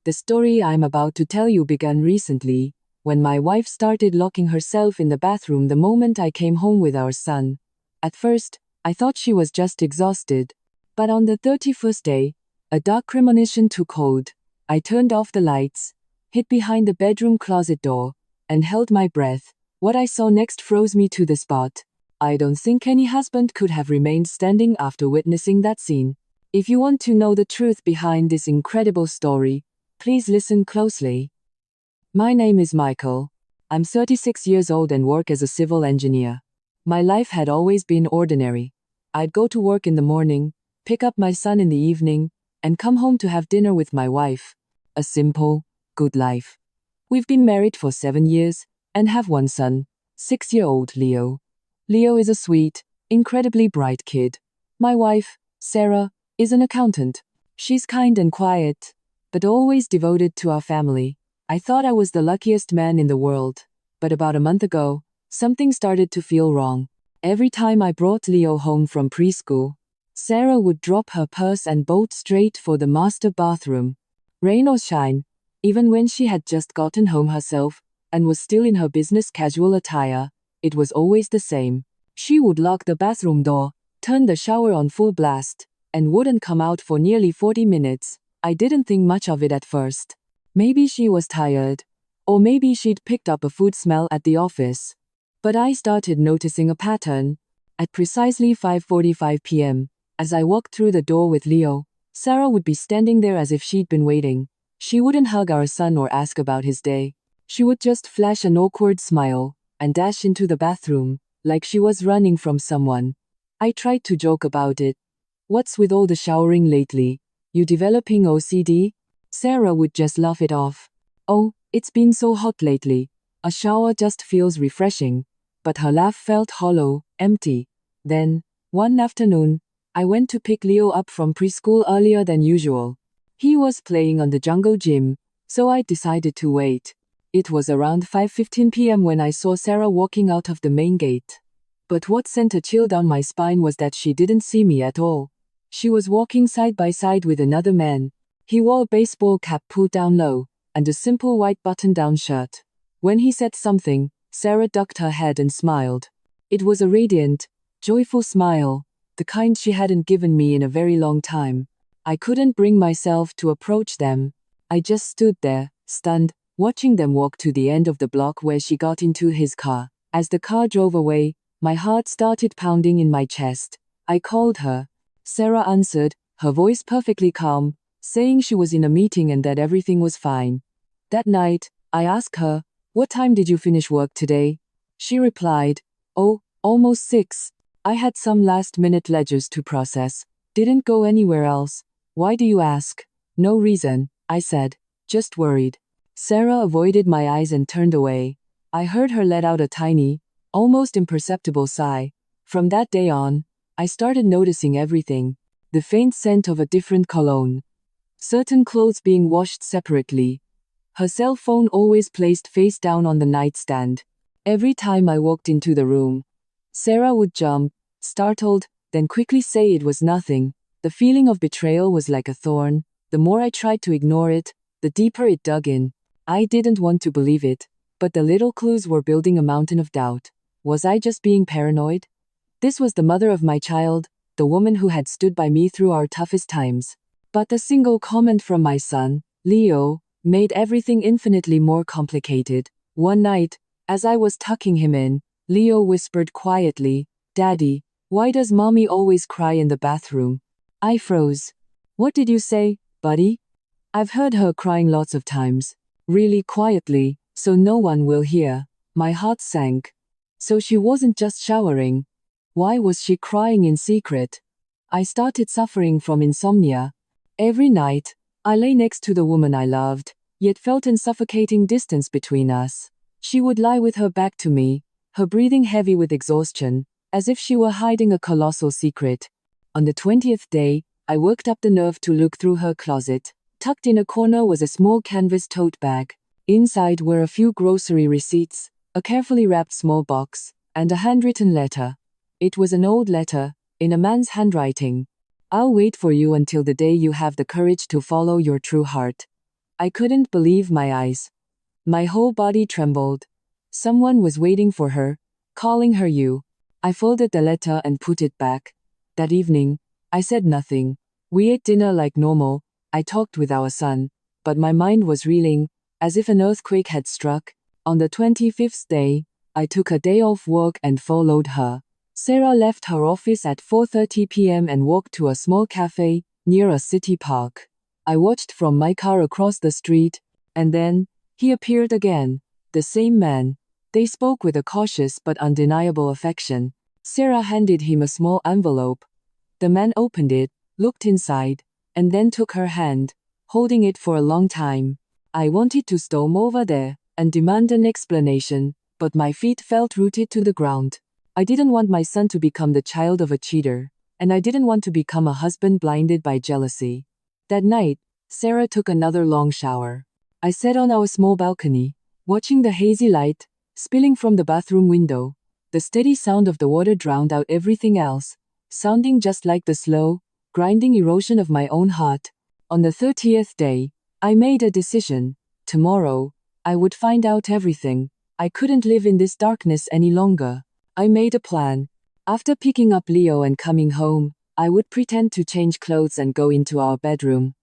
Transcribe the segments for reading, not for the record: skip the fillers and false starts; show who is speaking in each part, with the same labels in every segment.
Speaker 1: The story I'm about to tell you began recently, when my wife started locking herself in the bathroom the moment I came home with our son. At first, I thought she was just exhausted. But on the 31st day, a dark premonition took hold. I turned off the lights, hid behind the bedroom closet door, and held my breath. What I saw next froze me to the spot. I don't think any husband could have remained standing after witnessing that scene. If you want to know the truth behind this incredible story, please listen closely. My name is Michael. I'm 36 years old and work as a civil engineer. My life had always been ordinary. I'd go to work in the morning, pick up my son in the evening, and come home to have dinner with my wife. A simple, good life. We've been married for 7 years and have one son, 6-year-old Leo. Leo is a sweet, incredibly bright kid. My wife, Sarah, is an accountant. She's kind and quiet, but always devoted to our family. I thought I was the luckiest man in the world, but about a month ago, something started to feel wrong. Every time I brought Leo home from preschool, Sarah would drop her purse and bolt straight for the master bathroom. Rain or shine, even when she had just gotten home herself and was still in her business casual attire, it was always the same. She would lock the bathroom door, turn the shower on full blast, and wouldn't come out for nearly 40 minutes. I didn't think much of it at first. Maybe she was tired, or maybe she'd picked up a food smell at the office. But I started noticing a pattern. At precisely 5:45 p.m., as I walked through the door with Leo, Sarah would be standing there as if she'd been waiting. She wouldn't hug our son or ask about his day. She would just flash an awkward smile and dash into the bathroom, like she was running from someone. I tried to joke about it. "What's with all the showering lately? You developing OCD?" Sarah would just laugh it off. "Oh, it's been so hot lately. A shower just feels refreshing." But her laugh felt hollow, empty. Then, one afternoon, I went to pick Leo up from preschool earlier than usual. He was playing on the jungle gym, so I decided to wait. It was around 5:15 p.m. when I saw Sarah walking out of the main gate. But what sent a chill down my spine was that she didn't see me at all. She was walking side by side with another man. He wore a baseball cap pulled down low, and a simple white button-down shirt. When he said something, Sarah ducked her head and smiled. It was a radiant, joyful smile, the kind she hadn't given me in a very long time. I couldn't bring myself to approach them. I just stood there, stunned, watching them walk to the end of the block where she got into his car. As the car drove away, my heart started pounding in my chest. I called her. Sarah answered, her voice perfectly calm, saying she was in a meeting and that everything was fine. That night, I asked her, "What time did you finish work today?" She replied, "Oh, almost 6. I had some last-minute ledgers to process. Didn't go anywhere else." "Why do you ask?" "No reason," I said. "Just worried." Sarah avoided my eyes and turned away. I heard her let out a tiny, almost imperceptible sigh. From that day on, I started noticing everything. The faint scent of a different cologne. Certain clothes being washed separately. Her cell phone always placed face down on the nightstand. Every time I walked into the room, Sarah would jump, startled, then quickly say it was nothing. The feeling of betrayal was like a thorn. The more I tried to ignore it, the deeper it dug in. I didn't want to believe it, but the little clues were building a mountain of doubt. Was I just being paranoid? This was the mother of my child, the woman who had stood by me through our toughest times. But a single comment from my son, Leo, made everything infinitely more complicated. One night, as I was tucking him in, Leo whispered quietly, "Daddy, why does mommy always cry in the bathroom?" I froze. "What did you say, buddy?" "I've heard her crying lots of times. Really quietly, so no one will hear." My heart sank. So she wasn't just showering. Why was she crying in secret? I started suffering from insomnia. Every night, I lay next to the woman I loved, yet felt a suffocating distance between us. She would lie with her back to me, her breathing heavy with exhaustion, as if she were hiding a colossal secret. On the 20th day, I worked up the nerve to look through her closet. Tucked in a corner was a small canvas tote bag. Inside were a few grocery receipts, a carefully wrapped small box, and a handwritten letter. It was an old letter, in a man's handwriting. "I'll wait for you until the day you have the courage to follow your true heart." I couldn't believe my eyes. My whole body trembled. Someone was waiting for her, calling her you. I folded the letter and put it back. That evening, I said nothing. We ate dinner like normal. I talked with our son, but my mind was reeling, as if an earthquake had struck. On the 25th day, I took a day off work and followed her. Sarah left her office at 4:30 p.m. and walked to a small cafe near a city park. I watched from my car across the street, and then he appeared again. The same man. They spoke with a cautious but undeniable affection. Sarah handed him a small envelope. The man opened it, looked inside, and then took her hand, holding it for a long time. I wanted to storm over there and demand an explanation, but my feet felt rooted to the ground. I didn't want my son to become the child of a cheater, and I didn't want to become a husband blinded by jealousy. That night, Sarah took another long shower. I sat on our small balcony, watching the hazy light spilling from the bathroom window. The steady sound of the water drowned out everything else, sounding just like the slow, grinding erosion of my own heart. On the 30th day, I made a decision. Tomorrow, I would find out everything. I couldn't live in this darkness any longer. I made a plan. After picking up Leo and coming home, I would pretend to change clothes and go into our bedroom.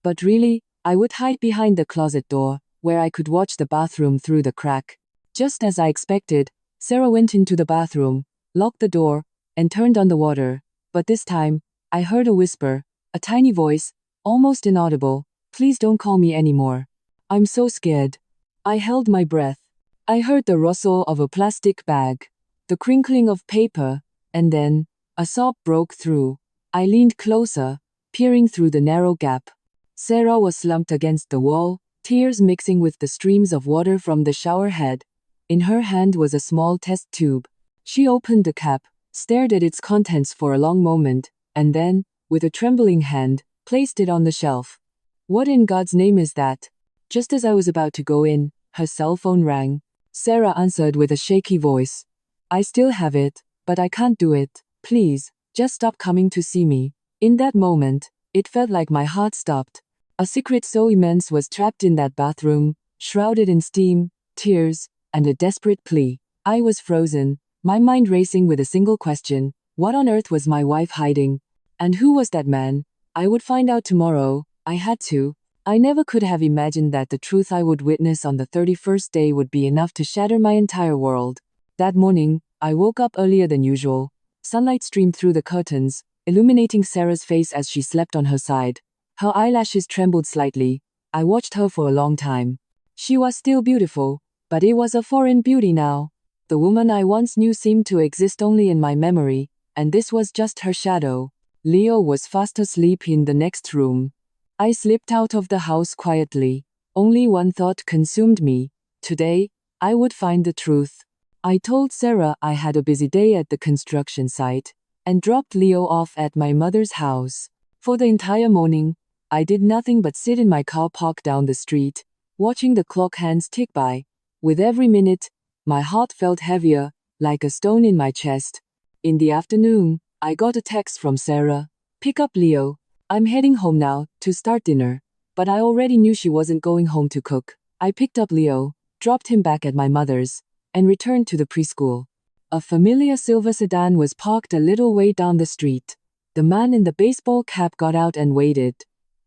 Speaker 1: But really, I would hide behind the closet door, where I could watch the bathroom through the crack. Just as I expected, Sarah went into the bathroom, locked the door, and turned on the water. But this time, I heard a whisper, a tiny voice, almost inaudible, "Please don't call me anymore. I'm so scared." I held my breath. I heard the rustle of a plastic bag, the crinkling of paper, and then, a sob broke through. I leaned closer, peering through the narrow gap. Sarah was slumped against the wall, tears mixing with the streams of water from the shower head. In her hand was a small test tube. She opened the cap, stared at its contents for a long moment, and then, with a trembling hand, placed it on the shelf. "What in God's name is that?" Just as I was about to go in, her cell phone rang. Sarah answered with a shaky voice. "I still have it, but I can't do it. Please, just stop coming to see me." In that moment, it felt like my heart stopped. A secret so immense was trapped in that bathroom, shrouded in steam, tears, and a desperate plea. I was frozen, my mind racing with a single question: what on earth was my wife hiding? And who was that man? I would find out tomorrow. I had to. I never could have imagined that the truth I would witness on the 31st day would be enough to shatter my entire world. That morning, I woke up earlier than usual. Sunlight streamed through the curtains, illuminating Sarah's face as she slept on her side. Her eyelashes trembled slightly. I watched her for a long time. She was still beautiful, but it was a foreign beauty now. The woman I once knew seemed to exist only in my memory, and this was just her shadow. Leo was fast asleep in the next room. I slipped out of the house quietly. Only one thought consumed me. Today, I would find the truth. I told Sarah I had a busy day at the construction site, and dropped Leo off at my mother's house. For the entire morning, I did nothing but sit in my car parked down the street, watching the clock hands tick by. With every minute, my heart felt heavier, like a stone in my chest. In the afternoon, I got a text from Sarah. "Pick up Leo. I'm heading home now, to start dinner." But I already knew she wasn't going home to cook. I picked up Leo, dropped him back at my mother's, and returned to the preschool. A familiar silver sedan was parked a little way down the street. The man in the baseball cap got out and waited.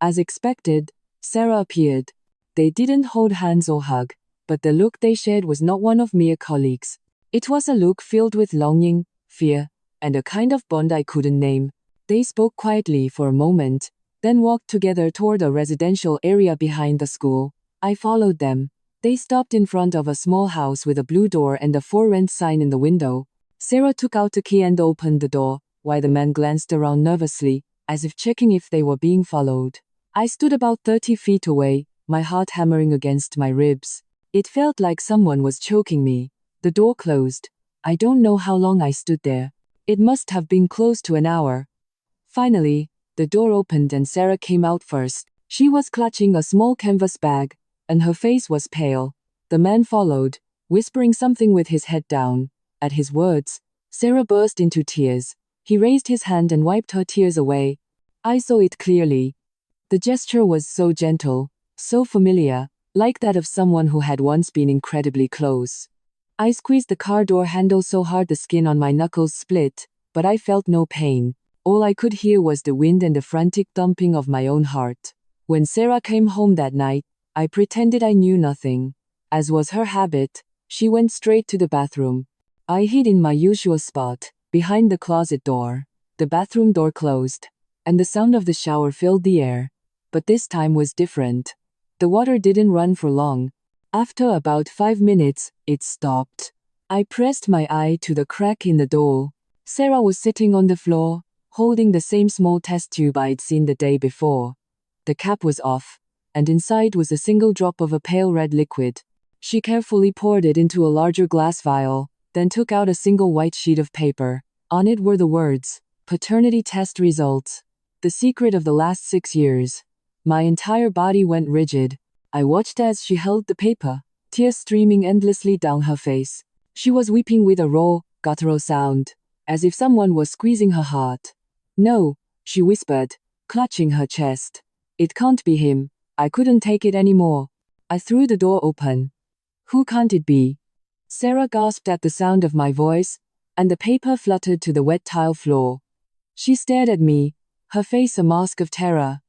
Speaker 1: As expected, Sarah appeared. They didn't hold hands or hug, but the look they shared was not one of mere colleagues. It was a look filled with longing, fear, and a kind of bond I couldn't name. They spoke quietly for a moment, then walked together toward a residential area behind the school. I followed them. They stopped in front of a small house with a blue door and a for rent sign in the window. Sarah took out a key and opened the door, while the man glanced around nervously, as if checking if they were being followed. I stood about 30 feet away, my heart hammering against my ribs. It felt like someone was choking me. The door closed. I don't know how long I stood there. It must have been close to an hour. Finally, the door opened and Sarah came out first. She was clutching a small canvas bag, and her face was pale. The man followed, whispering something with his head down. At his words, Sarah burst into tears. He raised his hand and wiped her tears away. I saw it clearly. The gesture was so gentle, So familiar, like that of someone who had once been incredibly close. I squeezed the car door handle so hard the skin on my knuckles split, but I felt no pain. All I could hear was the wind and the frantic thumping of my own heart. When Sarah came home that night, I pretended I knew nothing. As was her habit, she went straight to the bathroom. I hid in my usual spot, behind the closet door. The bathroom door closed, and the sound of the shower filled the air. But this time was different. The water didn't run for long. After about 5 minutes, it stopped. I pressed my eye to the crack in the door. Sarah was sitting on the floor, holding the same small test tube I'd seen the day before. The cap was off, and inside was a single drop of a pale red liquid. She carefully poured it into a larger glass vial, then took out a single white sheet of paper. On it were the words, "Paternity test results. The secret of the last 6 years." My entire body went rigid. I watched as she held the paper, tears streaming endlessly down her face. She was weeping with a raw, guttural sound, as if someone was squeezing her heart. "No," she whispered, clutching her chest. "It can't be him. I couldn't take it anymore." I threw the door open. "Who can't it be?" Sarah gasped at the sound of my voice, and the paper fluttered to the wet tile floor. She stared at me, her face a mask of terror.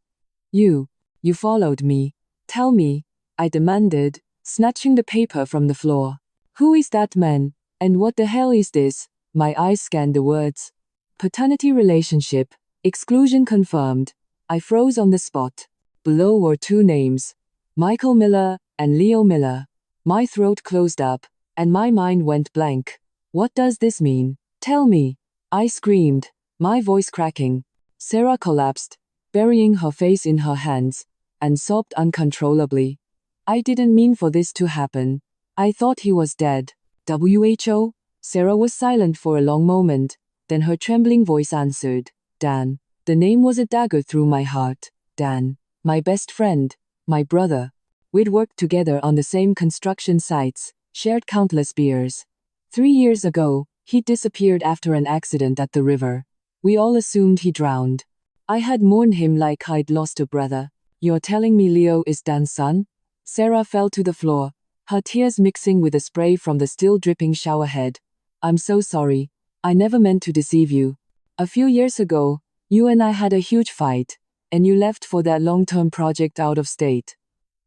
Speaker 1: You followed me. Tell me," I demanded, snatching the paper from the floor. "Who is that man, and what the hell is this?" My eyes scanned the words. "Paternity relationship, exclusion confirmed." I froze on the spot. Below were 2 names, Michael Miller and Leo Miller. My throat closed up, and my mind went blank. "What does this mean? Tell me," I screamed, my voice cracking. Sarah collapsed, burying her face in her hands, and sobbed uncontrollably. "I didn't mean for this to happen. I thought he was dead." "WHO?" Sarah was silent for a long moment, then her trembling voice answered, "Dan." The name was a dagger through my heart. Dan, my best friend, my brother. We'd worked together on the same construction sites, shared countless beers. 3 years ago, he disappeared after an accident at the river. We all assumed he drowned. I had mourned him like I'd lost a brother. "You're telling me Leo is Dan's son?" Sarah fell to the floor, her tears mixing with the spray from the still dripping shower head. "I'm so sorry. I never meant to deceive you. A few years ago, you and I had a huge fight, and you left for that long-term project out of state.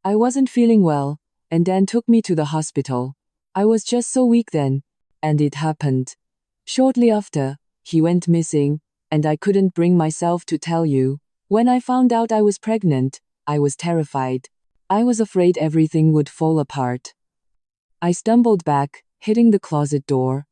Speaker 1: I wasn't feeling well, and Dan took me to the hospital. I was just so weak then, and it happened. Shortly after, he went missing, and I couldn't bring myself to tell you. When I found out I was pregnant, I was terrified. I was afraid everything would fall apart." I stumbled back, hitting the closet door.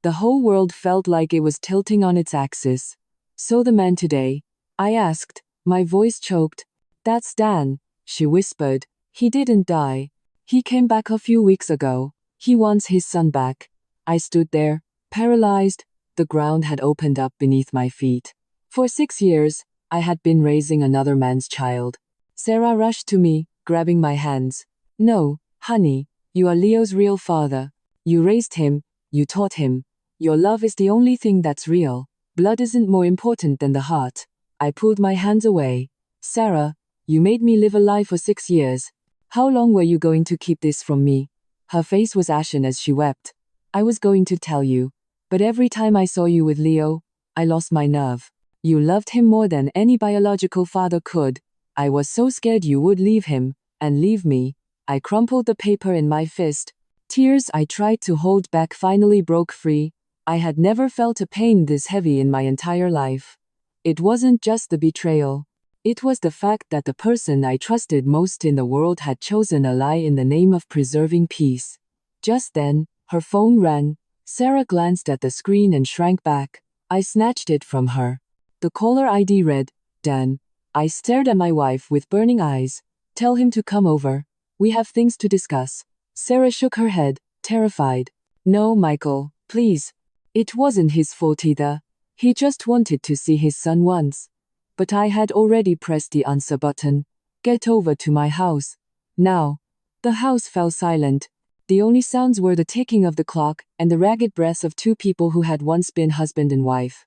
Speaker 1: The whole world felt like it was tilting on its axis. "So the man today?" I asked, my voice choked. "That's Dan," she whispered. "He didn't die. He came back a few weeks ago. He wants his son back." I stood there, paralyzed. The ground had opened up beneath my feet. For 6 years, I had been raising another man's child. Sarah rushed to me, grabbing my hands. "No, honey, you are Leo's real father. You raised him, you taught him. Your love is the only thing that's real. Blood isn't more important than the heart." I pulled my hands away. "Sarah, you made me live a lie for 6 years. How long were you going to keep this from me?" Her face was ashen as she wept. "I was going to tell you. But every time I saw you with Leo, I lost my nerve. You loved him more than any biological father could. I was so scared you would leave him, and leave me." I crumpled the paper in my fist. Tears I tried to hold back finally broke free. I had never felt a pain this heavy in my entire life. It wasn't just the betrayal. It was the fact that the person I trusted most in the world had chosen a lie in the name of preserving peace. Just then, her phone rang. Sarah glanced at the screen and shrank back. I snatched it from her. The caller ID read, "Dan." I stared at my wife with burning eyes. "Tell him to come over. We have things to discuss." Sarah shook her head, terrified. "No, Michael, please. It wasn't his fault either. He just wanted to see his son once." But I had already pressed the answer button. "Get over to my house. Now." The house fell silent. The only sounds were the ticking of the clock and the ragged breaths of 2 people who had once been husband and wife.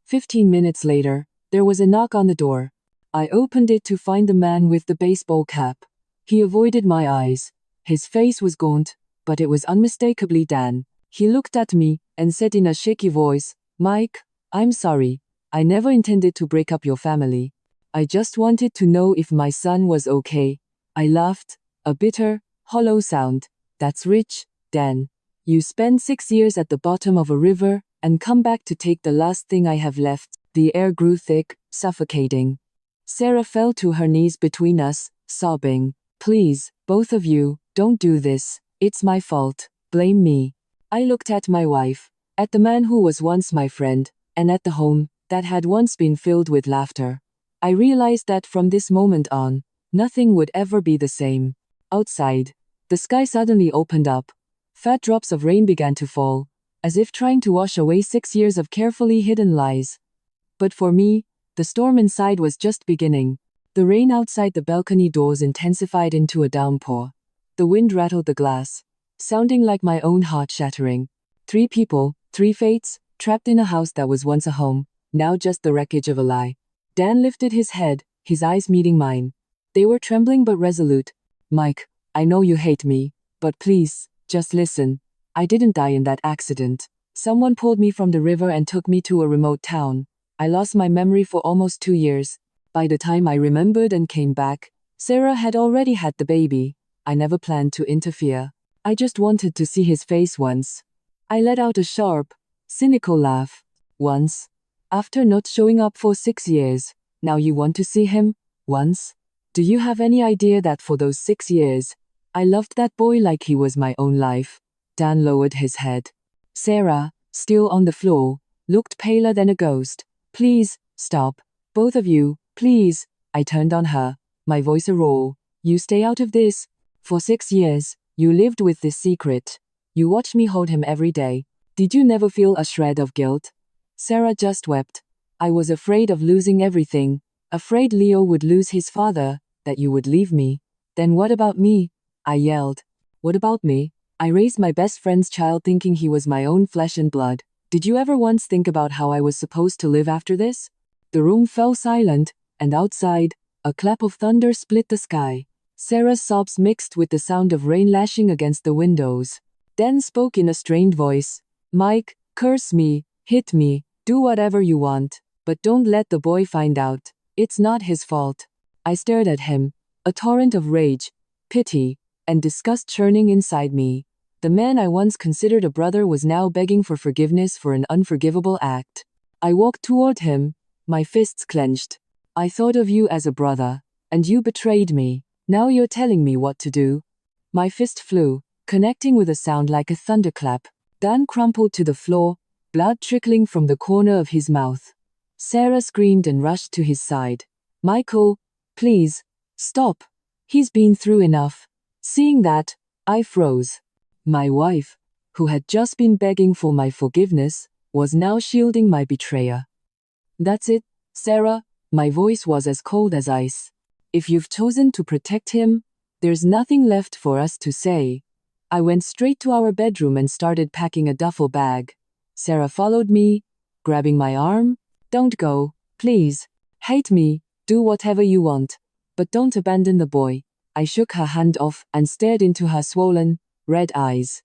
Speaker 1: 15 minutes later, there was a knock on the door. I opened it to find the man with the baseball cap. He avoided my eyes. His face was gaunt, but it was unmistakably Dan. He looked at me and said in a shaky voice, "Mike, I'm sorry. I never intended to break up your family. I just wanted to know if my son was okay." I laughed, a bitter, hollow sound. "That's rich, Dan. You spend 6 years at the bottom of a river and come back to take the last thing I have left." The air grew thick, suffocating. Sarah fell to her knees between us, sobbing. "Please, both of you, don't do this. It's my fault. Blame me." I looked at my wife, at the man who was once my friend, and at the home that had once been filled with laughter. I realized that from this moment on, nothing would ever be the same. Outside, the sky suddenly opened up. Fat drops of rain began to fall, as if trying to wash away 6 years of carefully hidden lies. But for me, the storm inside was just beginning. The rain outside the balcony doors intensified into a downpour. The wind rattled the glass, sounding like my own heart shattering. 3 people, 3 fates, trapped in a house that was once a home, now just the wreckage of a lie. Dan lifted his head, his eyes meeting mine. They were trembling but resolute. "Mike, I know you hate me, but please, just listen. I didn't die in that accident. Someone pulled me from the river and took me to a remote town. I lost my memory for almost 2 years. By the time I remembered and came back, Sarah had already had the baby. I never planned to interfere. I just wanted to see his face once." I let out a sharp, cynical laugh. "Once? After not showing up for 6 years, now you want to see him? Once? Do you have any idea that for those 6 years, I loved that boy like he was my own life?" Dan lowered his head. Sarah, still on the floor, looked paler than a ghost. "Please, stop. Both of you, please." I turned on her, my voice a roar. "You stay out of this. For 6 years, you lived with this secret. You watched me hold him every day. Did you never feel a shred of guilt?" Sarah just wept. "I was afraid of losing everything. Afraid Leo would lose his father, that you would leave me." "Then what about me?" I yelled. "What about me? I raised my best friend's child thinking he was my own flesh and blood. Did you ever once think about how I was supposed to live after this?" The room fell silent, and outside, a clap of thunder split the sky. Sarah's sobs mixed with the sound of rain lashing against the windows. Dan spoke in a strained voice. "Mike, curse me, hit me, do whatever you want, but don't let the boy find out. It's not his fault." I stared at him, a torrent of rage, pity, and disgust churning inside me. The man I once considered a brother was now begging for forgiveness for an unforgivable act. I walked toward him, my fists clenched. "I thought of you as a brother, and you betrayed me. Now you're telling me what to do." My fist flew, connecting with a sound like a thunderclap. Dan crumpled to the floor, blood trickling from the corner of his mouth. Sarah screamed and rushed to his side. "Michael, please, stop. He's been through enough." Seeing that, I froze. My wife, who had just been begging for my forgiveness, was now shielding my betrayer. "That's it, Sarah," my voice was as cold as ice. "If you've chosen to protect him, there's nothing left for us to say." I went straight to our bedroom and started packing a duffel bag. Sarah followed me, grabbing my arm. "Don't go, please. Hate me, do whatever you want, but don't abandon the boy." I shook her hand off and stared into her swollen, red eyes.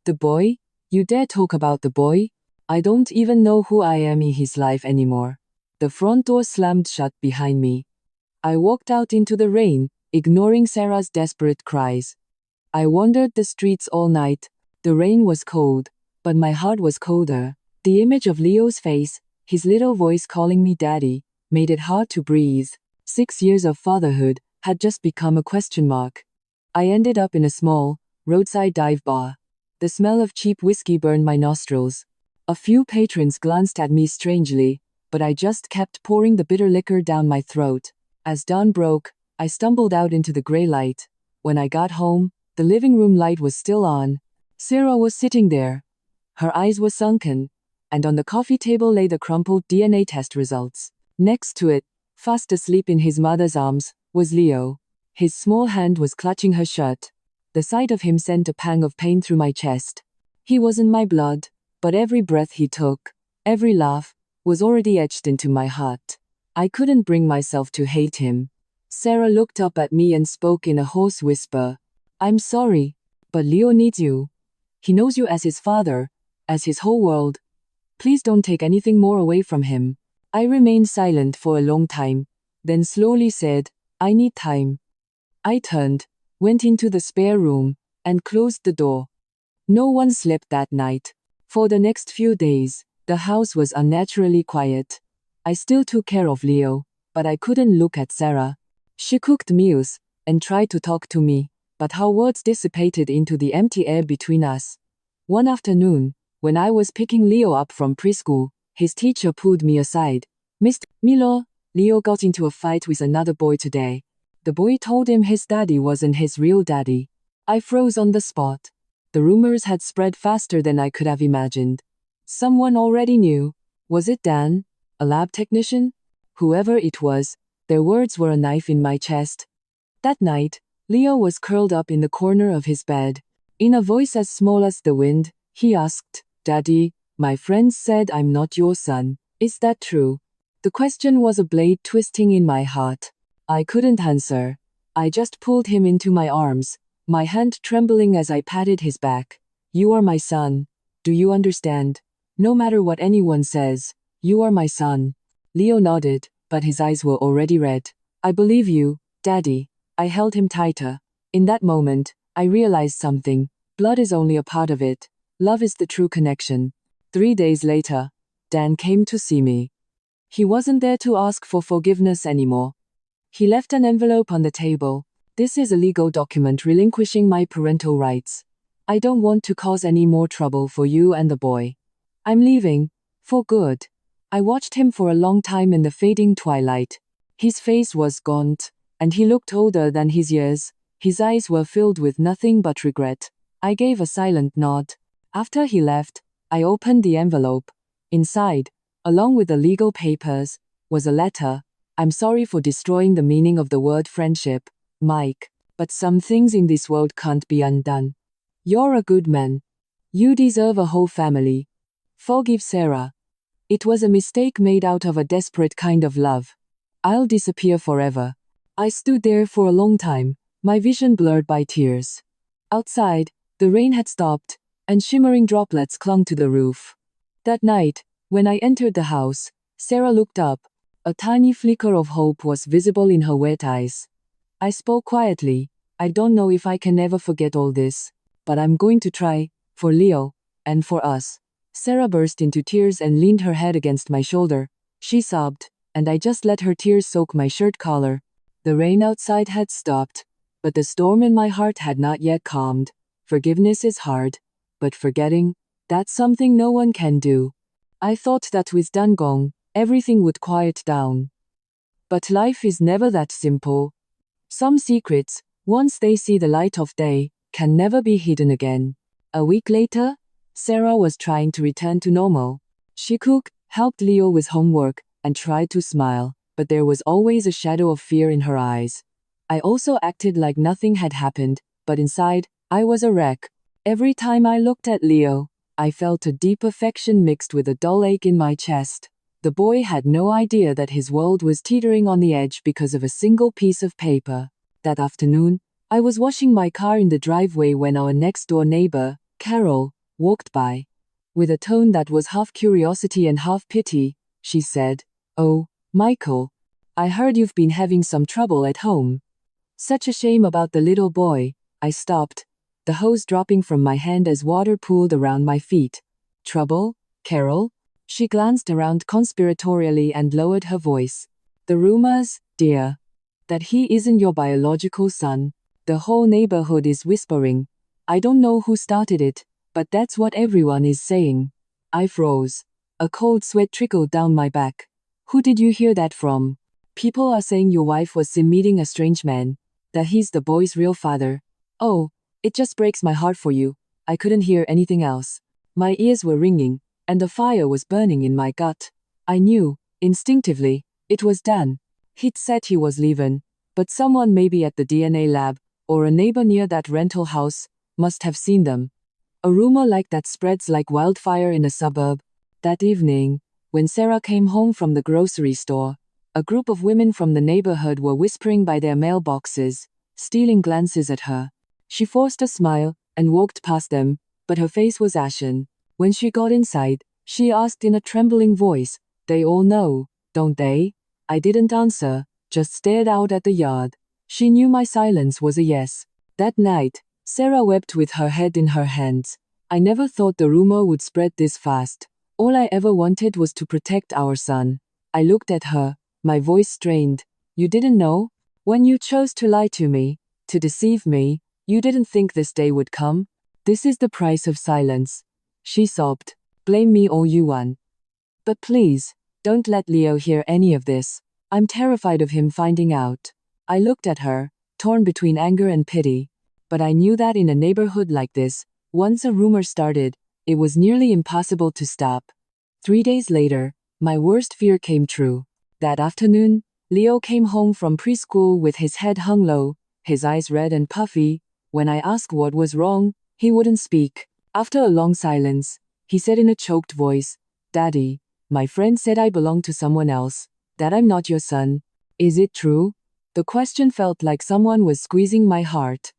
Speaker 1: "The boy? You dare talk about the boy? I don't even know who I am in his life anymore." The front door slammed shut behind me. I walked out into the rain, ignoring Sarah's desperate cries. I wandered the streets all night. The rain was cold, but my heart was colder. The image of Leo's face, his little voice calling me daddy, made it hard to breathe. 6 years of fatherhood had just become a question mark. I ended up in a small, roadside dive bar. The smell of cheap whiskey burned my nostrils. A few patrons glanced at me strangely, but I just kept pouring the bitter liquor down my throat. As dawn broke, I stumbled out into the gray light. When I got home, the living room light was still on. Sarah was sitting there. Her eyes were sunken, and on the coffee table lay the crumpled DNA test results. Next to it, fast asleep in his mother's arms, was Leo. His small hand was clutching her shirt. The sight of him sent a pang of pain through my chest. He wasn't my blood, but every breath he took, every laugh, was already etched into my heart. I couldn't bring myself to hate him. Sarah looked up at me and spoke in a hoarse whisper. I'm sorry, but Leo needs you. He knows you as his father, as his whole world. Please don't take anything more away from him. I remained silent for a long time, then slowly said, I need time. I turned, went into the spare room, and closed the door. No one slept that night. For the next few days, the house was unnaturally quiet. I still took care of Leo, but I couldn't look at Sarah. She cooked meals and tried to talk to me, but her words dissipated into the empty air between us. One afternoon, when I was picking Leo up from preschool, his teacher pulled me aside. Mr. Milo, Leo got into a fight with another boy today. The boy told him his daddy wasn't his real daddy. I froze on the spot. The rumors had spread faster than I could have imagined. Someone already knew. Was it Dan? A lab technician? Whoever it was, their words were a knife in my chest. That night, Leo was curled up in the corner of his bed. In a voice as small as the wind, he asked, Daddy, my friends said I'm not your son. Is that true? The question was a blade twisting in my heart. I couldn't answer. I just pulled him into my arms, my hand trembling as I patted his back. You are my son. Do you understand? No matter what anyone says, you are my son. Leo nodded, but his eyes were already red. I believe you, Daddy. I held him tighter. In that moment, I realized something. Blood is only a part of it. Love is the true connection. 3 days later, Dan came to see me. He wasn't there to ask for forgiveness anymore. He left an envelope on the table. This is a legal document relinquishing my parental rights. I don't want to cause any more trouble for you and the boy. I'm leaving. For good. I watched him for a long time in the fading twilight. His face was gaunt, and he looked older than his years. His eyes were filled with nothing but regret. I gave a silent nod. After he left, I opened the envelope. Inside, along with the legal papers, was a letter. I'm sorry for destroying the meaning of the word friendship, Mike, but some things in this world can't be undone. You're a good man. You deserve a whole family. Forgive Sarah. It was a mistake made out of a desperate kind of love. I'll disappear forever. I stood there for a long time, my vision blurred by tears. Outside, the rain had stopped, and shimmering droplets clung to the roof. That night, when I entered the house, Sarah looked up. A tiny flicker of hope was visible in her wet eyes. I spoke quietly. I don't know if I can ever forget all this, but I'm going to try, for Leo, and for us. Sarah burst into tears and leaned her head against my shoulder. She sobbed, and I just let her tears soak my shirt collar. The rain outside had stopped, but the storm in my heart had not yet calmed. Forgiveness is hard, but forgetting, that's something no one can do. I thought that with Dan gone, everything would quiet down. But life is never that simple. Some secrets, once they see the light of day, can never be hidden again. A week later, Sarah was trying to return to normal. She cooked, helped Leo with homework, and tried to smile, but there was always a shadow of fear in her eyes. I also acted like nothing had happened, but inside, I was a wreck. Every time I looked at Leo, I felt a deep affection mixed with a dull ache in my chest. The boy had no idea that his world was teetering on the edge because of a single piece of paper. That afternoon, I was washing my car in the driveway when our next-door neighbor, Carol, walked by. With a tone that was half curiosity and half pity, she said, "Oh, Michael, I heard you've been having some trouble at home." Such a shame about the little boy. I stopped, the hose dropping from my hand as water pooled around my feet. "Trouble, Carol?" She glanced around conspiratorially and lowered her voice. "The rumors, dear, that he isn't your biological son. The whole neighborhood is whispering. I don't know who started it, but that's what everyone is saying." I froze. A cold sweat trickled down my back. "Who did you hear that from?" "People are saying your wife was seen meeting a strange man, that he's the boy's real father." "Oh, it just breaks my heart for you." I couldn't hear anything else. My ears were ringing, and a fire was burning in my gut. I knew, instinctively, it was Dan. He'd said he was leaving, but someone maybe at the DNA lab, or a neighbor near that rental house, must have seen them. A rumor like that spreads like wildfire in a suburb. That evening, when Sarah came home from the grocery store, A group of women from the neighborhood were whispering by their mailboxes, stealing glances at her. She forced a smile and walked past them, but her face was ashen. When she got inside, she asked in a trembling voice, "They all know, don't they?" I didn't answer, just stared out at the yard. She knew my silence was a yes. That night, Sarah wept with her head in her hands. I never thought the rumor would spread this fast. All I ever wanted was to protect our son. I looked at her, my voice strained. "You didn't know? When you chose to lie to me, to deceive me, you didn't think this day would come? This is the price of silence." She sobbed. "Blame me all you want. But please, don't let Leo hear any of this. I'm terrified of him finding out." I looked at her, torn between anger and pity. But I knew that in a neighborhood like this, once a rumor started, it was nearly impossible to stop. 3 days later, my worst fear came true. That afternoon, Leo came home from preschool with his head hung low, his eyes red and puffy. When I asked what was wrong, he wouldn't speak. After a long silence, he said in a choked voice, "Daddy, my friend said I belong to someone else, that I'm not your son. Is it true?" The question felt like someone was squeezing my heart.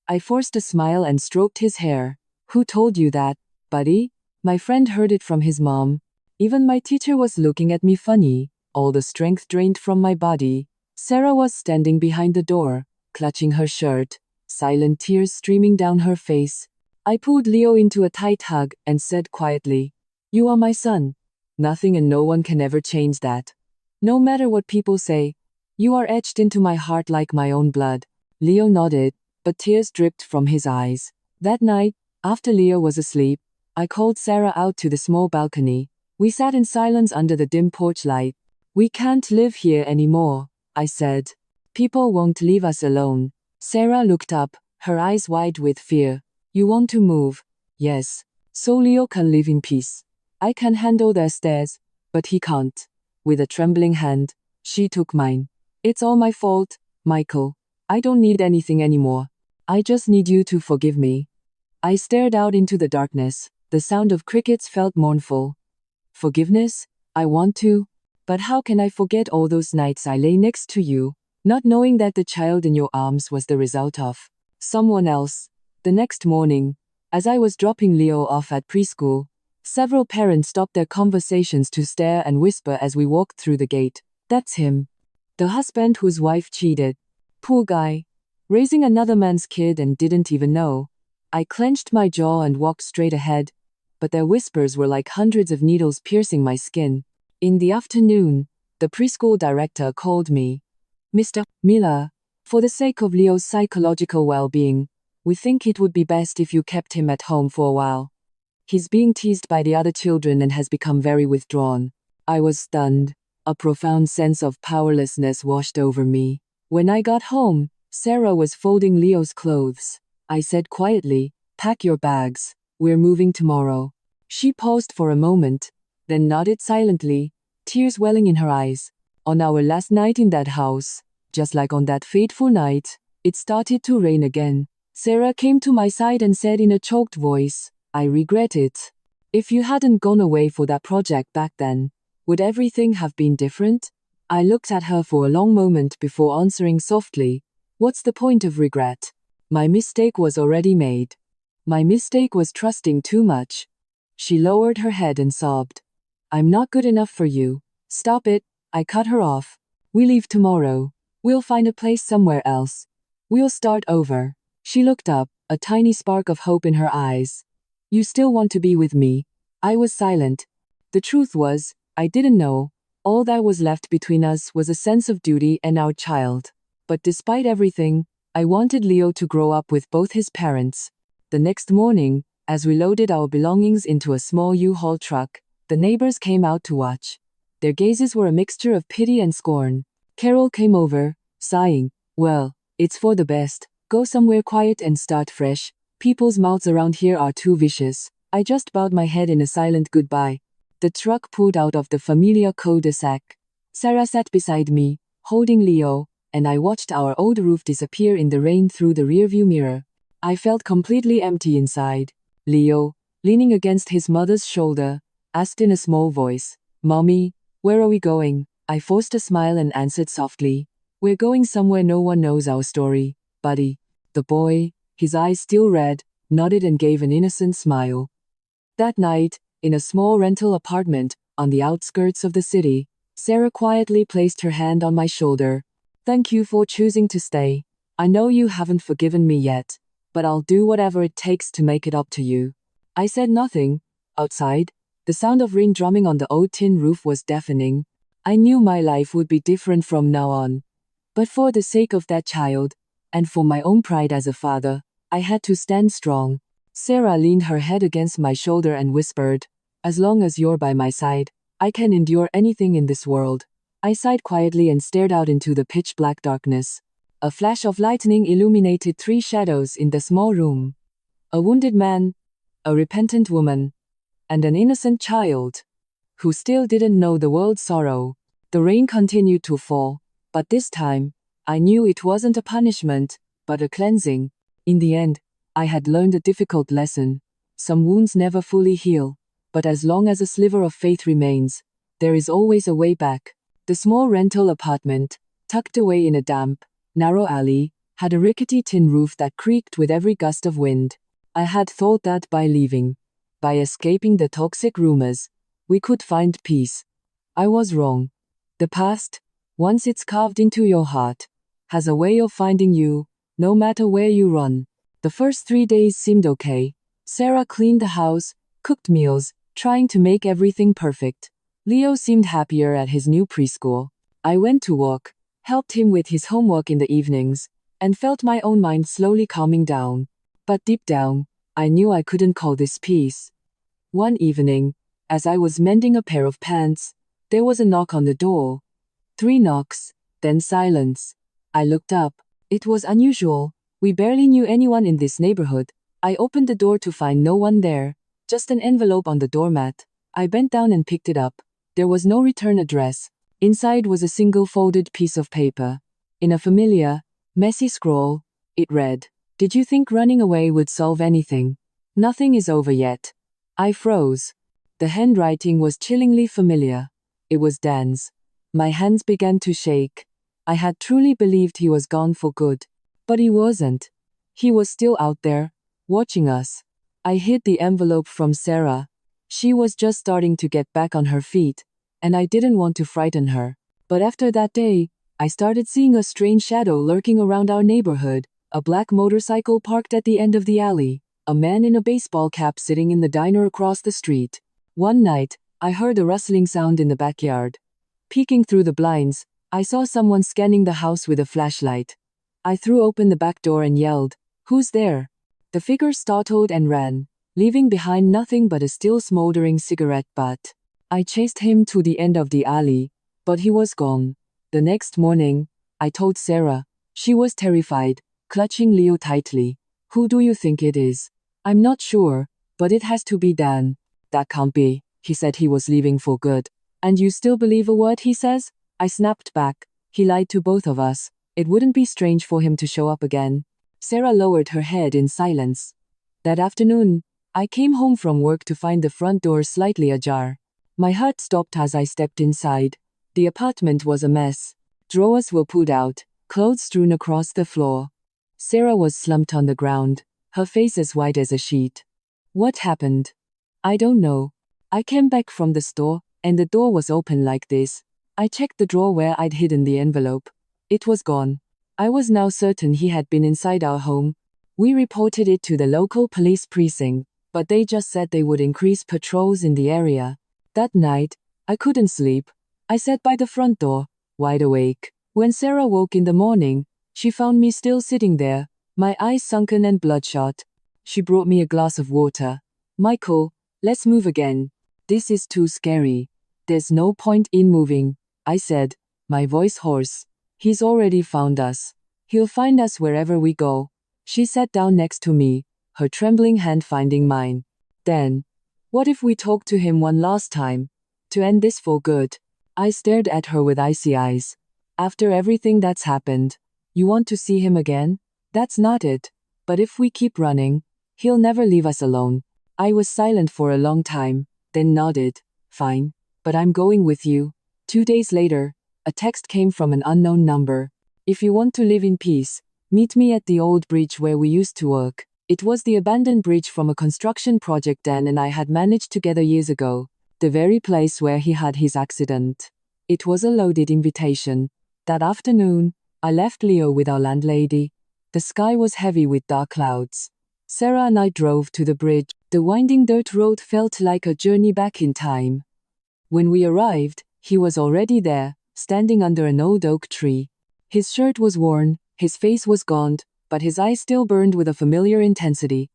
Speaker 1: I forced a smile and stroked his hair. "Who told you that, buddy?" My friend heard it from his mom. Even my teacher was looking at me funny, all the strength drained from my body. Sarah was standing behind the door, clutching her shirt, silent tears streaming down her face. I pulled Leo into a tight hug and said quietly, "You are my son. Nothing and no one can ever change that. No matter what people say, you are etched into my heart like my own blood." Leo nodded, but tears dripped from his eyes. That night, after Leo was asleep, I called Sarah out to the small balcony. We sat in silence under the dim porch light. "We can't live here anymore," I said. "People won't leave us alone." Sarah looked up, her eyes wide with fear. "You want to move?" "Yes. So Leo can live in peace. I can handle the stairs, but he can't." With a trembling hand, she took mine. "It's all my fault, Michael. I don't need anything anymore. I just need you to forgive me." I stared out into the darkness. The sound of crickets felt mournful. "Forgiveness? I want to. But how can I forget all those nights I lay next to you, not knowing that the child in your arms was the result of someone else?" The next morning, as I was dropping Leo off at preschool, several parents stopped their conversations to stare and whisper as we walked through the gate. "That's him. The husband whose wife cheated. Poor guy. Raising another man's kid and didn't even know." I clenched my jaw and walked straight ahead, but their whispers were like hundreds of needles piercing my skin. In the afternoon, the preschool director called me. "Mr. Miller, for the sake of Leo's psychological well-being, we think it would be best if you kept him at home for a while. He's being teased by the other children and has become very withdrawn." I was stunned. A profound sense of powerlessness washed over me. When I got home, Sarah was folding Leo's clothes. I said quietly, "Pack your bags. We're moving tomorrow." She paused for a moment, then nodded silently, tears welling in her eyes. On our last night in that house, just like on that fateful night, it started to rain again. Sarah came to my side and said in a choked voice, "I regret it. If you hadn't gone away for that project back then, would everything have been different?" I looked at her for a long moment before answering softly, "What's the point of regret? My mistake was already made. My mistake was trusting too much." She lowered her head and sobbed. "I'm not good enough for you." "Stop it," I cut her off. "We leave tomorrow. We'll find a place somewhere else. We'll start over." She looked up, a tiny spark of hope in her eyes. "You still want to be with me?" I was silent. The truth was, I didn't know. All that was left between us was a sense of duty and our child. But despite everything, I wanted Leo to grow up with both his parents. The next morning, as we loaded our belongings into a small U-Haul truck, the neighbors came out to watch. Their gazes were a mixture of pity and scorn. Carol came over, sighing, "Well, it's for the best. Go somewhere quiet and start fresh. People's mouths around here are too vicious." I just bowed my head in a silent goodbye. The truck pulled out of the familiar cul-de-sac. Sarah sat beside me, holding Leo, and I watched our old roof disappear in the rain through the rearview mirror. I felt completely empty inside. Leo, leaning against his mother's shoulder, asked in a small voice, "Mommy, where are we going?" I forced a smile and answered softly, "We're going somewhere no one knows our story, buddy." The boy, his eyes still red, nodded and gave an innocent smile. That night, in a small rental apartment, on the outskirts of the city, Sarah quietly placed her hand on my shoulder. "Thank you for choosing to stay. I know you haven't forgiven me yet, but I'll do whatever it takes to make it up to you." I said nothing. Outside, the sound of rain drumming on the old tin roof was deafening. I knew my life would be different from now on. But for the sake of that child, and for my own pride as a father, I had to stand strong. Sarah leaned her head against my shoulder and whispered, "As long as you're by my side, I can endure anything in this world." I sighed quietly and stared out into the pitch-black darkness. A flash of lightning illuminated 3 shadows in the small room. A wounded man, a repentant woman, and an innocent child, who still didn't know the world's sorrow. The rain continued to fall, but this time, I knew it wasn't a punishment, but a cleansing. In the end, I had learned a difficult lesson. Some wounds never fully heal, but as long as a sliver of faith remains, there is always a way back. The small rental apartment, tucked away in a damp, narrow alley, had a rickety tin roof that creaked with every gust of wind. I had thought that by leaving, by escaping the toxic rumors, we could find peace. I was wrong. The past, once it's carved into your heart, has a way of finding you, no matter where you run. The first 3 days seemed okay. Sarah cleaned the house, cooked meals, trying to make everything perfect. Leo seemed happier at his new preschool. I went to work, helped him with his homework in the evenings, and felt my own mind slowly calming down. But deep down, I knew I couldn't call this peace. One evening, as I was mending a pair of pants, there was a knock on the door. 3 knocks, then silence. I looked up. It was unusual. We barely knew anyone in this neighborhood. I opened the door to find no one there, just an envelope on the doormat. I bent down and picked it up. There was no return address. Inside was a single folded piece of paper. In a familiar, messy scrawl, it read, "Did you think running away would solve anything? Nothing is over yet." I froze. The handwriting was chillingly familiar. It was Dan's. My hands began to shake. I had truly believed he was gone for good. But he wasn't. He was still out there, watching us. I hid the envelope from Sarah. She was just starting to get back on her feet, and I didn't want to frighten her. But after that day, I started seeing a strange shadow lurking around our neighborhood, a black motorcycle parked at the end of the alley, a man in a baseball cap sitting in the diner across the street. One night, I heard a rustling sound in the backyard. Peeking through the blinds, I saw someone scanning the house with a flashlight. I threw open the back door and yelled, "Who's there?" The figure startled and ran, leaving behind nothing but a still smoldering cigarette butt. I chased him to the end of the alley, but he was gone. The next morning, I told Sarah. She was terrified, clutching Leo tightly. "Who do you think it is?" "I'm not sure, but it has to be Dan." "That can't be. He said he was leaving for good." "And you still believe a word he says?" I snapped back. "He lied to both of us. It wouldn't be strange for him to show up again." Sarah lowered her head in silence. That afternoon, I came home from work to find the front door slightly ajar. My heart stopped as I stepped inside. The apartment was a mess. Drawers were pulled out, clothes strewn across the floor. Sarah was slumped on the ground, her face as white as a sheet. "What happened?" "I don't know. I came back from the store, and the door was open like this." I checked the drawer where I'd hidden the envelope. It was gone. I was now certain he had been inside our home. We reported it to the local police precinct, but they just said they would increase patrols in the area. That night, I couldn't sleep. I sat by the front door, wide awake. When Sarah woke in the morning, she found me still sitting there, my eyes sunken and bloodshot. She brought me a glass of water. "Michael, let's move again. This is too scary." "There's no point in moving," I said, my voice hoarse. "He's already found us. He'll find us wherever we go." She sat down next to me, her trembling hand finding mine. "Then, what if we talk to him one last time? To end this for good?" I stared at her with icy eyes. "After everything that's happened, you want to see him again?" "That's not it. But if we keep running, he'll never leave us alone." I was silent for a long time, then nodded. "Fine. But I'm going with you. 2 days later, a text came from an unknown number. If you want to live in peace, meet me at the old bridge where we used to work. It was the abandoned bridge from a construction project Dan and I had managed together years ago. The very place where he had his accident. It was a loaded invitation. That afternoon, I left Leo with our landlady. The sky was heavy with dark clouds. Sarah and I drove to the bridge. The winding dirt road felt like a journey back in time. When we arrived, he was already there, standing under an old oak tree. His shirt was worn, his face was gaunt, but his eyes still burned with a familiar intensity.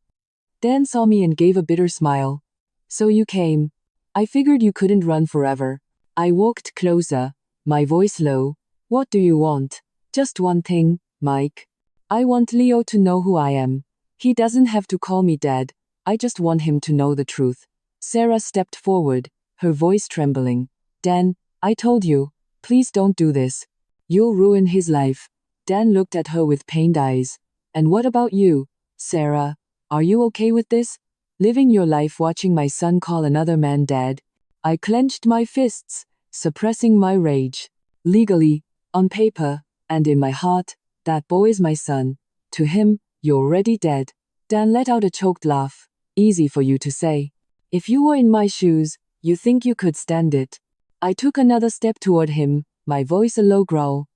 Speaker 1: Dan saw me and gave a bitter smile. So you came. I figured you couldn't run forever. I walked closer, my voice low. What do you want? Just one thing, Mike. I want Leo to know who I am. He doesn't have to call me Dad. I just want him to know the truth. Sarah stepped forward, her voice trembling. Dan, I told you, please don't do this. You'll ruin his life. Dan looked at her with pained eyes. And what about you, Sarah? Are you okay with this? Living your life watching my son call another man Dad? I clenched my fists, suppressing my rage. Legally, on paper, and in my heart, that boy is my son. To him, you're already dead. Dan let out a choked laugh. Easy for you to say. If you were in my shoes, you think you could stand it. I took another step toward him, my voice a low growl.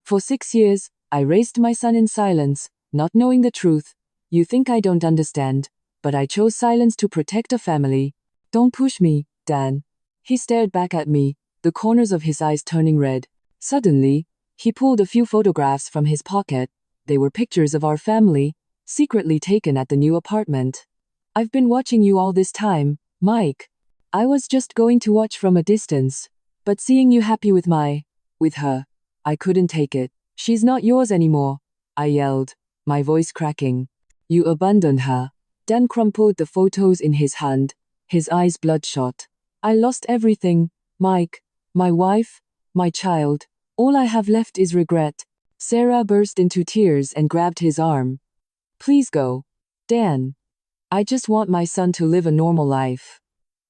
Speaker 1: For 6 years, I raised my son in silence, not knowing the truth. You think I don't understand, but I chose silence to protect a family. Don't push me, Dan. He stared back at me, the corners of his eyes turning red. Suddenly, he pulled a few photographs from his pocket. They were pictures of our family, secretly taken at the new apartment. I've been watching you all this time, Mike. I was just going to watch from a distance. But seeing you happy with her, I couldn't take it. She's not yours anymore, I yelled, my voice cracking. You abandoned her. Dan crumpled the photos in his hand, his eyes bloodshot. I lost everything, Mike. My wife, my child. All I have left is regret. Sarah burst into tears and grabbed his arm. Please go. Dan. I just want my son to live a normal life.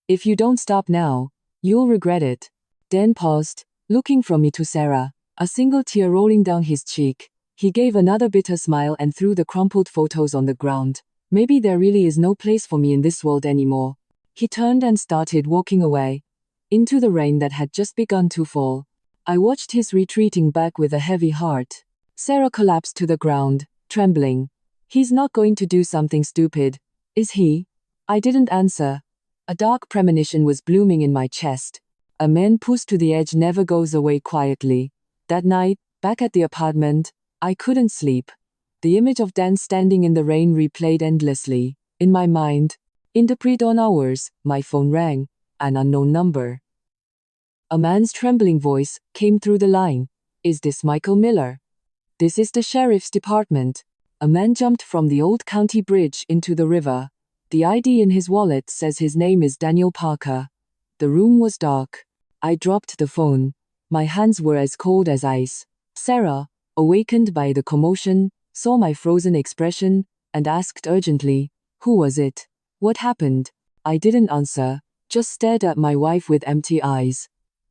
Speaker 1: If you don't stop now, you'll regret it. Dan paused, looking from me to Sarah, a single tear rolling down his cheek. He gave another bitter smile and threw the crumpled photos on the ground. Maybe there really is no place for me in this world anymore. He turned and started walking away, into the rain that had just begun to fall. I watched his retreating back with a heavy heart. Sarah collapsed to the ground, trembling. He's not going to do something stupid, is he? I didn't answer. A dark premonition was blooming in my chest. A man pushed to the edge never goes away quietly. That night, back at the apartment, I couldn't sleep. The image of Dan standing in the rain replayed endlessly. In my mind, in the pre-dawn hours, my phone rang, an unknown number. A man's trembling voice came through the line. Is this Michael Miller? This is the sheriff's department. A man jumped from the old county bridge into the river. The ID in his wallet says his name is Daniel Parker. The room was dark. I dropped the phone. My hands were as cold as ice. Sarah, awakened by the commotion, saw my frozen expression, and asked urgently, who was it? What happened? I didn't answer, just stared at my wife with empty eyes.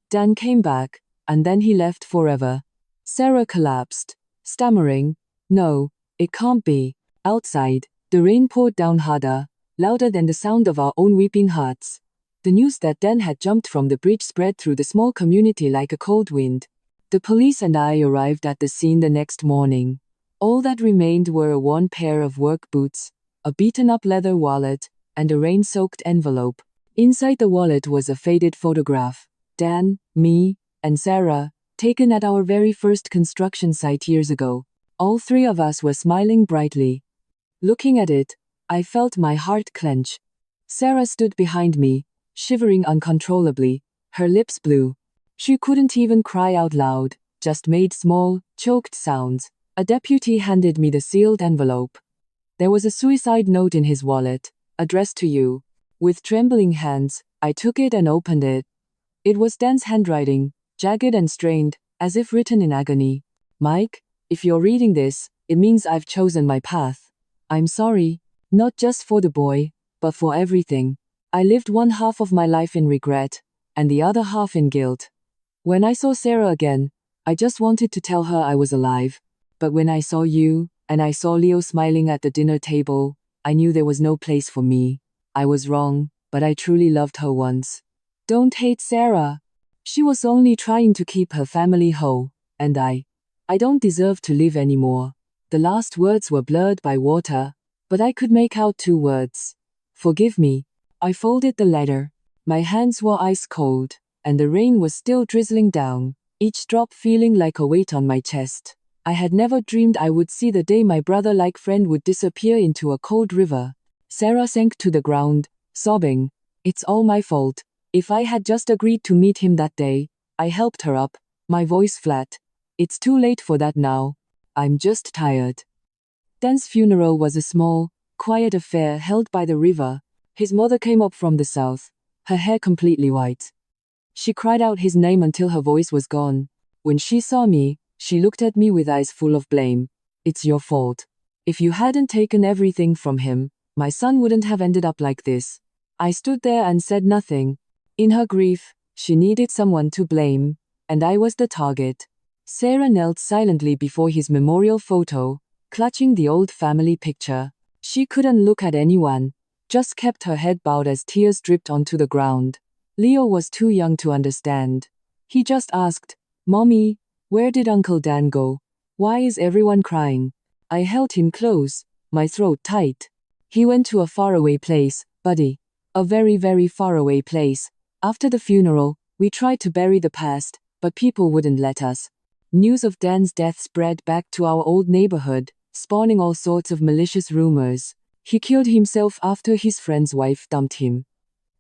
Speaker 1: Dan came back, and then he left forever. Sarah collapsed, stammering, no, it can't be. Outside, the rain poured down harder, louder than the sound of our own weeping hearts. The news that Dan had jumped from the bridge spread through the small community like a cold wind. The police and I arrived at the scene the next morning. All that remained were a worn pair of work boots, a beaten-up leather wallet, and a rain-soaked envelope. Inside the wallet was a faded photograph. Dan, me, and Sarah, taken at our very first construction site years ago. All three of us were smiling brightly. Looking at it, I felt my heart clench. Sarah stood behind me, shivering uncontrollably, her lips blue. She couldn't even cry out loud, just made small, choked sounds. A deputy handed me the sealed envelope. There was a suicide note in his wallet, addressed to you. With trembling hands, I took it and opened it. It was Dan's handwriting, jagged and strained, as if written in agony. Mike, if you're reading this, it means I've chosen my path. I'm sorry, not just for the boy, but for everything. I lived one half of my life in regret, and the other half in guilt. When I saw Sarah again, I just wanted to tell her I was alive. But when I saw you, and I saw Leo smiling at the dinner table, I knew there was no place for me. I was wrong, but I truly loved her once. Don't hate Sarah. She was only trying to keep her family whole, and I don't deserve to live anymore. The last words were blurred by water, but I could make out 2 words. Forgive me. I folded the letter. My hands were ice cold, and the rain was still drizzling down, each drop feeling like a weight on my chest. I had never dreamed I would see the day my brother-like friend would disappear into a cold river. Sarah sank to the ground, sobbing. It's all my fault. If I had just agreed to meet him that day. I helped her up, my voice flat. It's too late for that now. I'm just tired. Dan's funeral was a small, quiet affair held by the river. His mother came up from the south, her hair completely white. She cried out his name until her voice was gone. When she saw me, she looked at me with eyes full of blame. It's your fault. If you hadn't taken everything from him, my son wouldn't have ended up like this. I stood there and said nothing. In her grief, she needed someone to blame, and I was the target. Sarah knelt silently before his memorial photo, clutching the old family picture. She couldn't look at anyone, just kept her head bowed as tears dripped onto the ground. Leo was too young to understand. He just asked, "Mommy, where did Uncle Dan go? Why is everyone crying?" I held him close, my throat tight. He went to a faraway place, buddy. A very, very faraway place. After the funeral, we tried to bury the past, but people wouldn't let us. News of Dan's death spread back to our old neighborhood, spawning all sorts of malicious rumors. He killed himself after his friend's wife dumped him.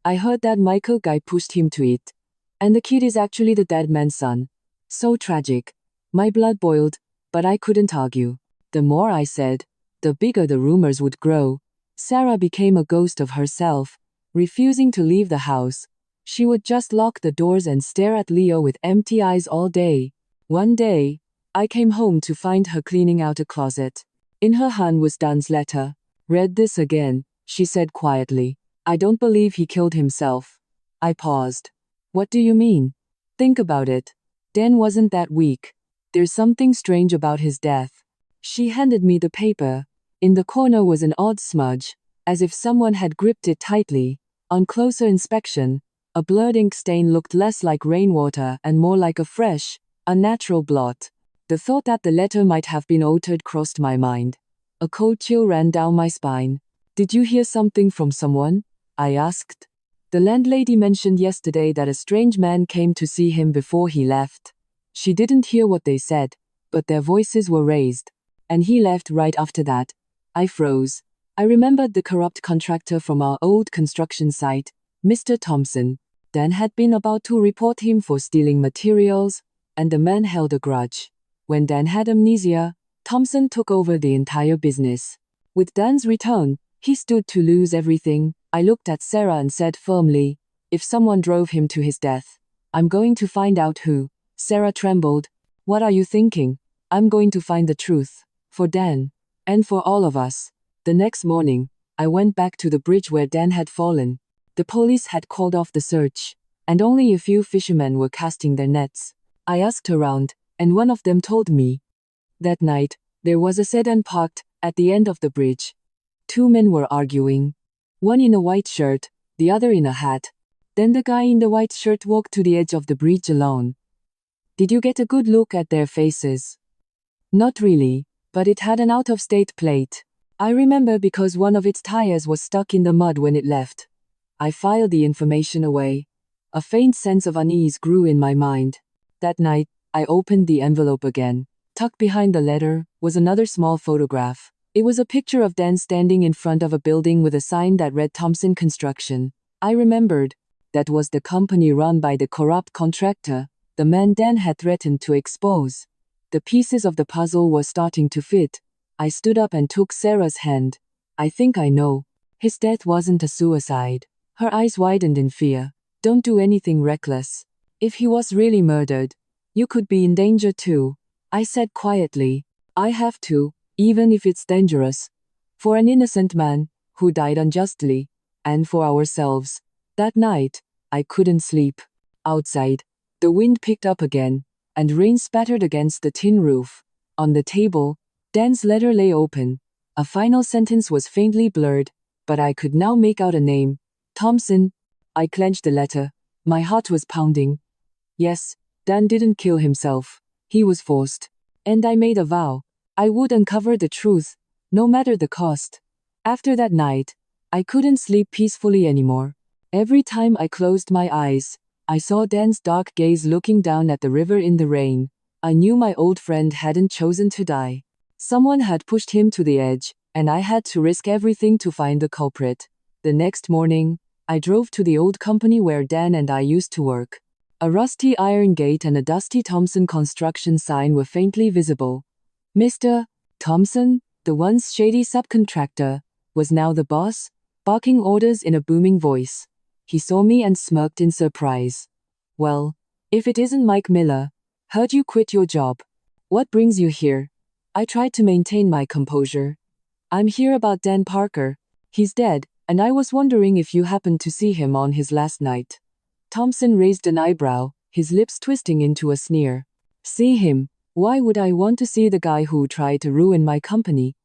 Speaker 1: I heard that Michael guy pushed him to it. And the kid is actually the dead man's son. So tragic. My blood boiled, but I couldn't argue. The more I said, the bigger the rumors would grow. Sarah became a ghost of herself, refusing to leave the house. She would just lock the doors and stare at Leo with empty eyes all day. One day, I came home to find her cleaning out a closet. In her hand was Dan's letter. "Read this again," she said quietly. "I don't believe he killed himself." I paused. "What do you mean?" "Think about it. Dan wasn't that weak. There's something strange about his death." She handed me the paper. In the corner was an odd smudge, as if someone had gripped it tightly. On closer inspection, a blurred ink stain looked less like rainwater and more like a fresh, unnatural blot. The thought that the letter might have been altered crossed my mind. A cold chill ran down my spine. "Did you hear something from someone?" I asked. "The landlady mentioned yesterday that a strange man came to see him before he left. She didn't hear what they said, but their voices were raised. And he left right after that." I froze. I remembered the corrupt contractor from our old construction site, Mr. Thompson. Dan had been about to report him for stealing materials, and the man held a grudge. When Dan had amnesia, Thompson took over the entire business. With Dan's return, he stood to lose everything. I looked at Sarah and said firmly, "If someone drove him to his death, I'm going to find out who." Sarah trembled. "What are you thinking?" "I'm going to find the truth. For Dan. And for all of us." The next morning, I went back to the bridge where Dan had fallen. The police had called off the search, and only a few fishermen were casting their nets. I asked around, and one of them told me. That night, there was a sedan parked at the end of the bridge. 2 men were arguing. One in a white shirt, the other in a hat. Then the guy in the white shirt walked to the edge of the bridge alone. "Did you get a good look at their faces?" "Not really, but it had an out-of-state plate. I remember because one of its tires was stuck in the mud when it left." I filed the information away. A faint sense of unease grew in my mind. That night, I opened the envelope again. Tucked behind the letter was another small photograph. It was a picture of Dan standing in front of a building with a sign that read Thompson Construction. I remembered. That was the company run by the corrupt contractor, the man Dan had threatened to expose. The pieces of the puzzle were starting to fit. I stood up and took Sarah's hand. "I think I know. His death wasn't a suicide." Her eyes widened in fear. "Don't do anything reckless. If he was really murdered, you could be in danger too." I said quietly, "I have to, even if it's dangerous. For an innocent man, who died unjustly, and for ourselves." That night, I couldn't sleep. Outside, The wind picked up again, and rain spattered against the tin roof. On the table, Dan's letter lay open. A final sentence was faintly blurred, but I could now make out a name. Thompson. I clenched the letter. My heart was pounding. Yes, Dan didn't kill himself. He was forced. And I made a vow. I would uncover the truth, no matter the cost. After that night, I couldn't sleep peacefully anymore. Every time I closed my eyes, I saw Dan's dark gaze looking down at the river in the rain. I knew my old friend hadn't chosen to die. Someone had pushed him to the edge, and I had to risk everything to find the culprit. The next morning, I drove to the old company where Dan and I used to work. A rusty iron gate and a dusty Thompson construction sign were faintly visible. Mr. Thompson, the once shady subcontractor, was now the boss, barking orders in a booming voice. He saw me and smirked in surprise. Well, if it isn't Mike Miller. Heard you quit your job. What brings you here? I tried to maintain my composure. I'm here about Dan Parker. He's dead, and I was wondering if you happened to see him on his last night. Thompson raised an eyebrow, his lips twisting into a sneer. See him? Why would I want to see the guy who tried to ruin my company?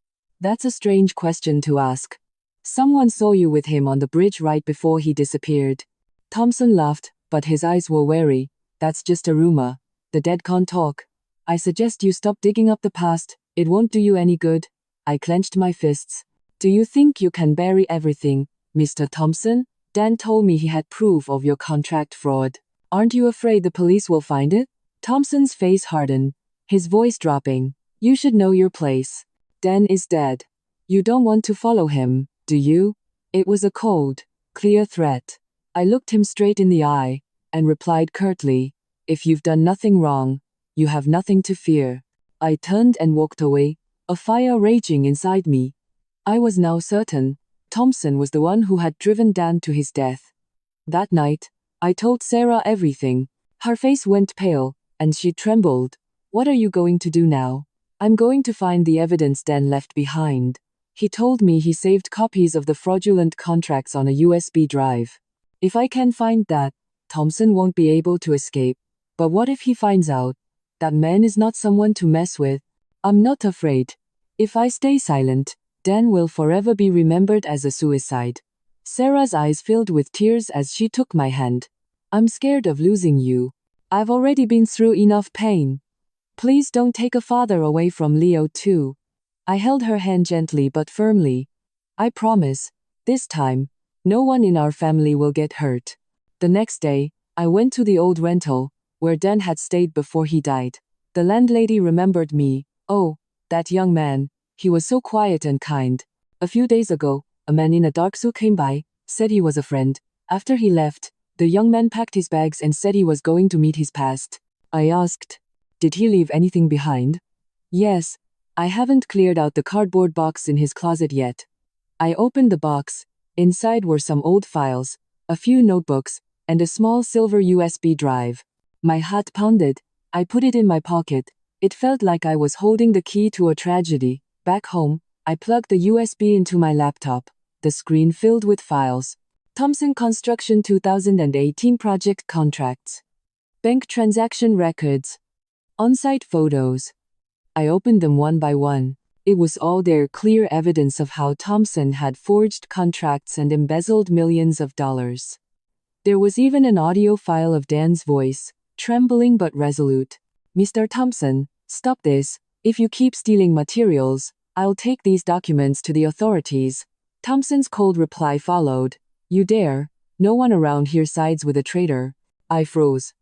Speaker 1: That's a strange question to ask. Someone saw you with him on the bridge right before he disappeared. Thompson laughed, but his eyes were wary. That's just a rumor. The dead can't talk. I suggest you stop digging up the past. It won't do you any good. I clenched my fists. Do you think you can bury everything, Mr. Thompson? Dan told me he had proof of your contract fraud. Aren't you afraid the police will find it? Thompson's face hardened, his voice dropping. You should know your place. Dan is dead. You don't want to follow him, do you? It was a cold, clear threat. I looked him straight in the eye, and replied curtly, if you've done nothing wrong, you have nothing to fear. I turned and walked away, a fire raging inside me. I was now certain Thompson was the one who had driven Dan to his death. That night, I told Sarah everything. Her face went pale, and she trembled. What are you going to do now? I'm going to find the evidence Dan left behind. He told me he saved copies of the fraudulent contracts on a USB drive. If I can find that, Thompson won't be able to escape. But what if he finds out? That man is not someone to mess with. I'm not afraid. If I stay silent, Dan will forever be remembered as a suicide. Sarah's eyes filled with tears as she took my hand. I'm scared of losing you. I've already been through enough pain. Please don't take a father away from Leo too. I held her hand gently but firmly. I promise, this time, no one in our family will get hurt. The next day, I went to the old rental, where Dan had stayed before he died. The landlady remembered me. Oh, that young man. He was so quiet and kind. A few days ago, a man in a dark suit came by, said he was a friend. After he left, the young man packed his bags and said he was going to meet his past. I asked, did he leave anything behind? Yes. I haven't cleared out the cardboard box in his closet yet. I opened the box. Inside were some old files, a few notebooks, and a small silver USB drive. My heart pounded. I put it in my pocket. It felt like I was holding the key to a tragedy. Back home, I plugged the USB into my laptop. The screen filled with files. Thompson Construction 2018 project contracts. Bank transaction records. On-site photos. I opened them one by one. It was all there, clear evidence of how Thompson had forged contracts and embezzled millions of dollars. There was even an audio file of Dan's voice, trembling but resolute. Mr. Thompson, stop this. If you keep stealing materials, I'll take these documents to the authorities. Thompson's cold reply followed. You dare? No one around here sides with a traitor. I froze.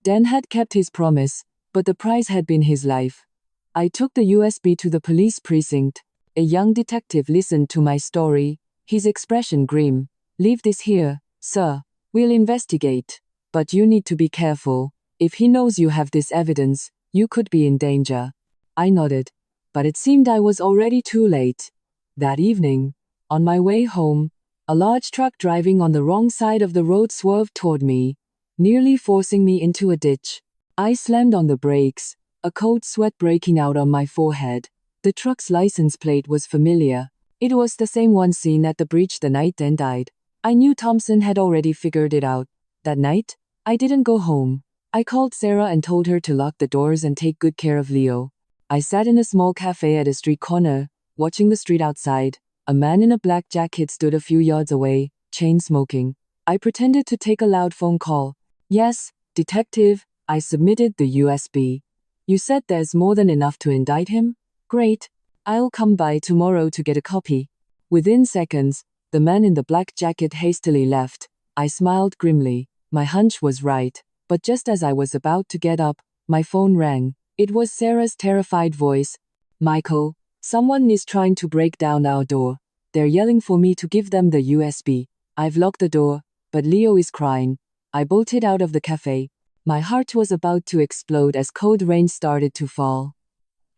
Speaker 1: Dan had kept his promise, but the price had been his life. I took the USB to the police precinct. A young detective listened to my story, his expression grim. Leave this here, sir. We'll investigate. But you need to be careful. If he knows you have this evidence, you could be in danger. I nodded. But it seemed I was already too late. That evening, on my way home, a large truck driving on the wrong side of the road swerved toward me, nearly forcing me into a ditch. I slammed on the brakes, a cold sweat breaking out on my forehead. The truck's license plate was familiar. It was the same one seen at the bridge the night Dan died. I knew Thompson had already figured it out. That night, I didn't go home. I called Sarah and told her to lock the doors and take good care of Leo. I sat in a small cafe at a street corner, watching the street outside. A man in a black jacket stood a few yards away, chain smoking. I pretended to take a loud phone call. Yes, detective, I submitted the USB. You said there's more than enough to indict him? Great. I'll come by tomorrow to get a copy. Within seconds, the man in the black jacket hastily left. I smiled grimly. My hunch was right. But just as I was about to get up, my phone rang. It was Sarah's terrified voice. Michael, someone is trying to break down our door. They're yelling for me to give them the USB. I've locked the door, but Leo is crying. I bolted out of the cafe. My heart was about to explode as cold rain started to fall.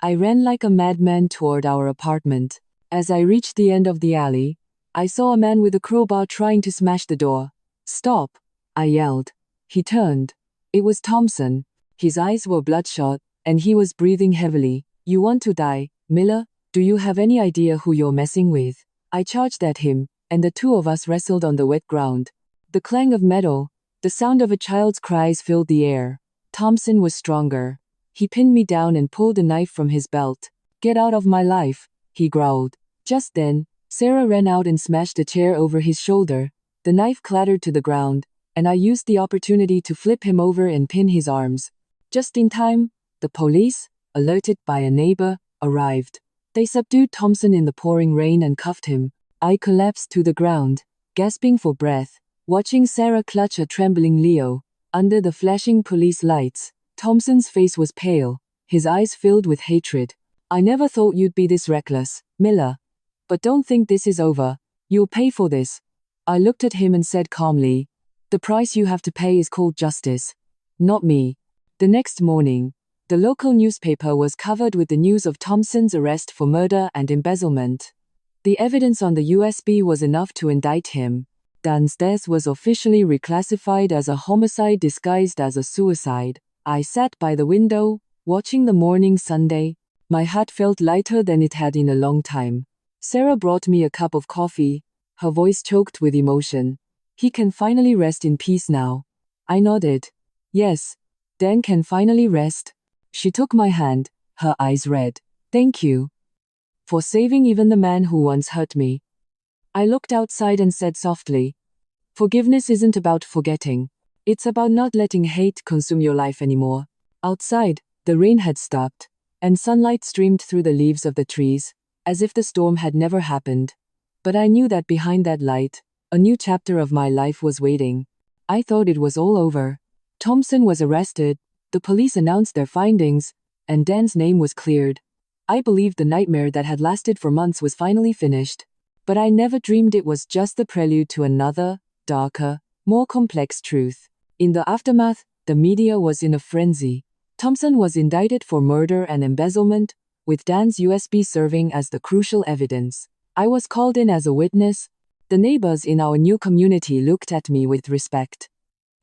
Speaker 1: I ran like a madman toward our apartment. As I reached the end of the alley, I saw a man with a crowbar trying to smash the door. Stop! I yelled. He turned. It was Thompson. His eyes were bloodshot, and he was breathing heavily. You want to die, Miller? Do you have any idea who you're messing with? I charged at him, and the two of us wrestled on the wet ground. The clang of metal, the sound of a child's cries filled the air. Thompson was stronger. He pinned me down and pulled a knife from his belt. Get out of my life, he growled. Just then, Sarah ran out and smashed a chair over his shoulder. The knife clattered to the ground, and I used the opportunity to flip him over and pin his arms. Just in time, the police, alerted by a neighbor, arrived. They subdued Thompson in the pouring rain and cuffed him. I collapsed to the ground, gasping for breath, watching Sarah clutch a trembling Leo. Under the flashing police lights, Thompson's face was pale, his eyes filled with hatred. I never thought you'd be this reckless, Miller. But don't think this is over. You'll pay for this. I looked at him and said calmly, the price you have to pay is called justice. Not me. The next morning, the local newspaper was covered with the news of Thompson's arrest for murder and embezzlement. The evidence on the USB was enough to indict him. Dan's death was officially reclassified as a homicide disguised as a suicide. I sat by the window, watching the morning sunday. My heart felt lighter than it had in a long time. Sarah brought me a cup of coffee, her voice choked with emotion. He can finally rest in peace now. I nodded. Yes, Dan can finally rest. She took my hand, her eyes red. Thank you. For saving even the man who once hurt me. I looked outside and said softly, forgiveness isn't about forgetting. It's about not letting hate consume your life anymore. Outside, the rain had stopped, and sunlight streamed through the leaves of the trees, as if the storm had never happened. But I knew that behind that light, a new chapter of my life was waiting. I thought it was all over. Thompson was arrested, the police announced their findings, and Dan's name was cleared. I believed the nightmare that had lasted for months was finally finished. But I never dreamed it was just the prelude to another, darker, more complex truth. In the aftermath, the media was in a frenzy. Thompson was indicted for murder and embezzlement, with Dan's USB serving as the crucial evidence. I was called in as a witness. The neighbors in our new community looked at me with respect.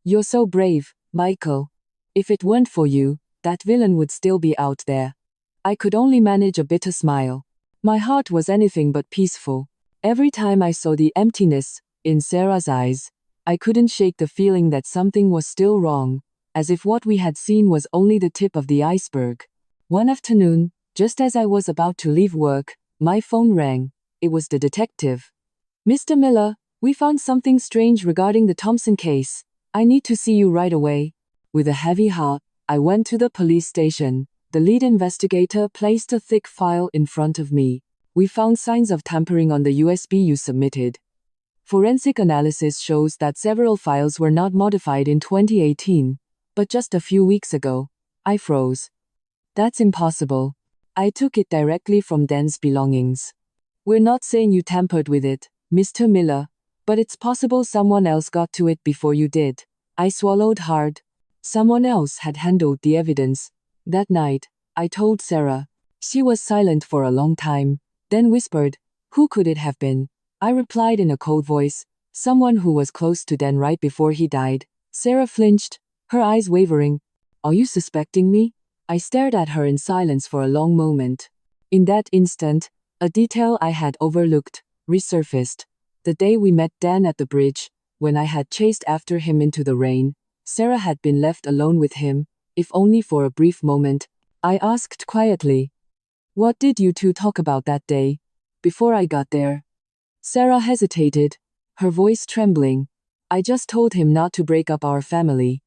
Speaker 1: You're so brave, Michael. If it weren't for you, that villain would still be out there. I could only manage a bitter smile. My heart was anything but peaceful. Every time I saw the emptiness in Sarah's eyes, I couldn't shake the feeling that something was still wrong, as if what we had seen was only the tip of the iceberg. One afternoon, just as I was about to leave work, my phone rang. It was the detective. Mr. Miller, we found something strange regarding the Thompson case. I need to see you right away. With a heavy heart, I went to the police station. The lead investigator placed a thick file in front of me. We found signs of tampering on the USB you submitted. Forensic analysis shows that several files were not modified in 2018, but just a few weeks ago. I froze. That's impossible. I took it directly from Dan's belongings. We're not saying you tampered with it, Mr. Miller, but it's possible someone else got to it before you did. I swallowed hard. Someone else had handled the evidence. That night, I told Sarah. She was silent for a long time, then whispered, who could it have been? I replied in a cold voice, someone who was close to Dan right before he died. Sarah flinched, her eyes wavering. Are you suspecting me? I stared at her in silence for a long moment. In that instant, a detail I had overlooked resurfaced. The day we met Dan at the bridge, when I had chased after him into the rain, Sarah had been left alone with him, if only for a brief moment. I asked quietly, "What did you two talk about that day, before I got there?" Sarah hesitated, her voice trembling. "I just told him not to break up our family.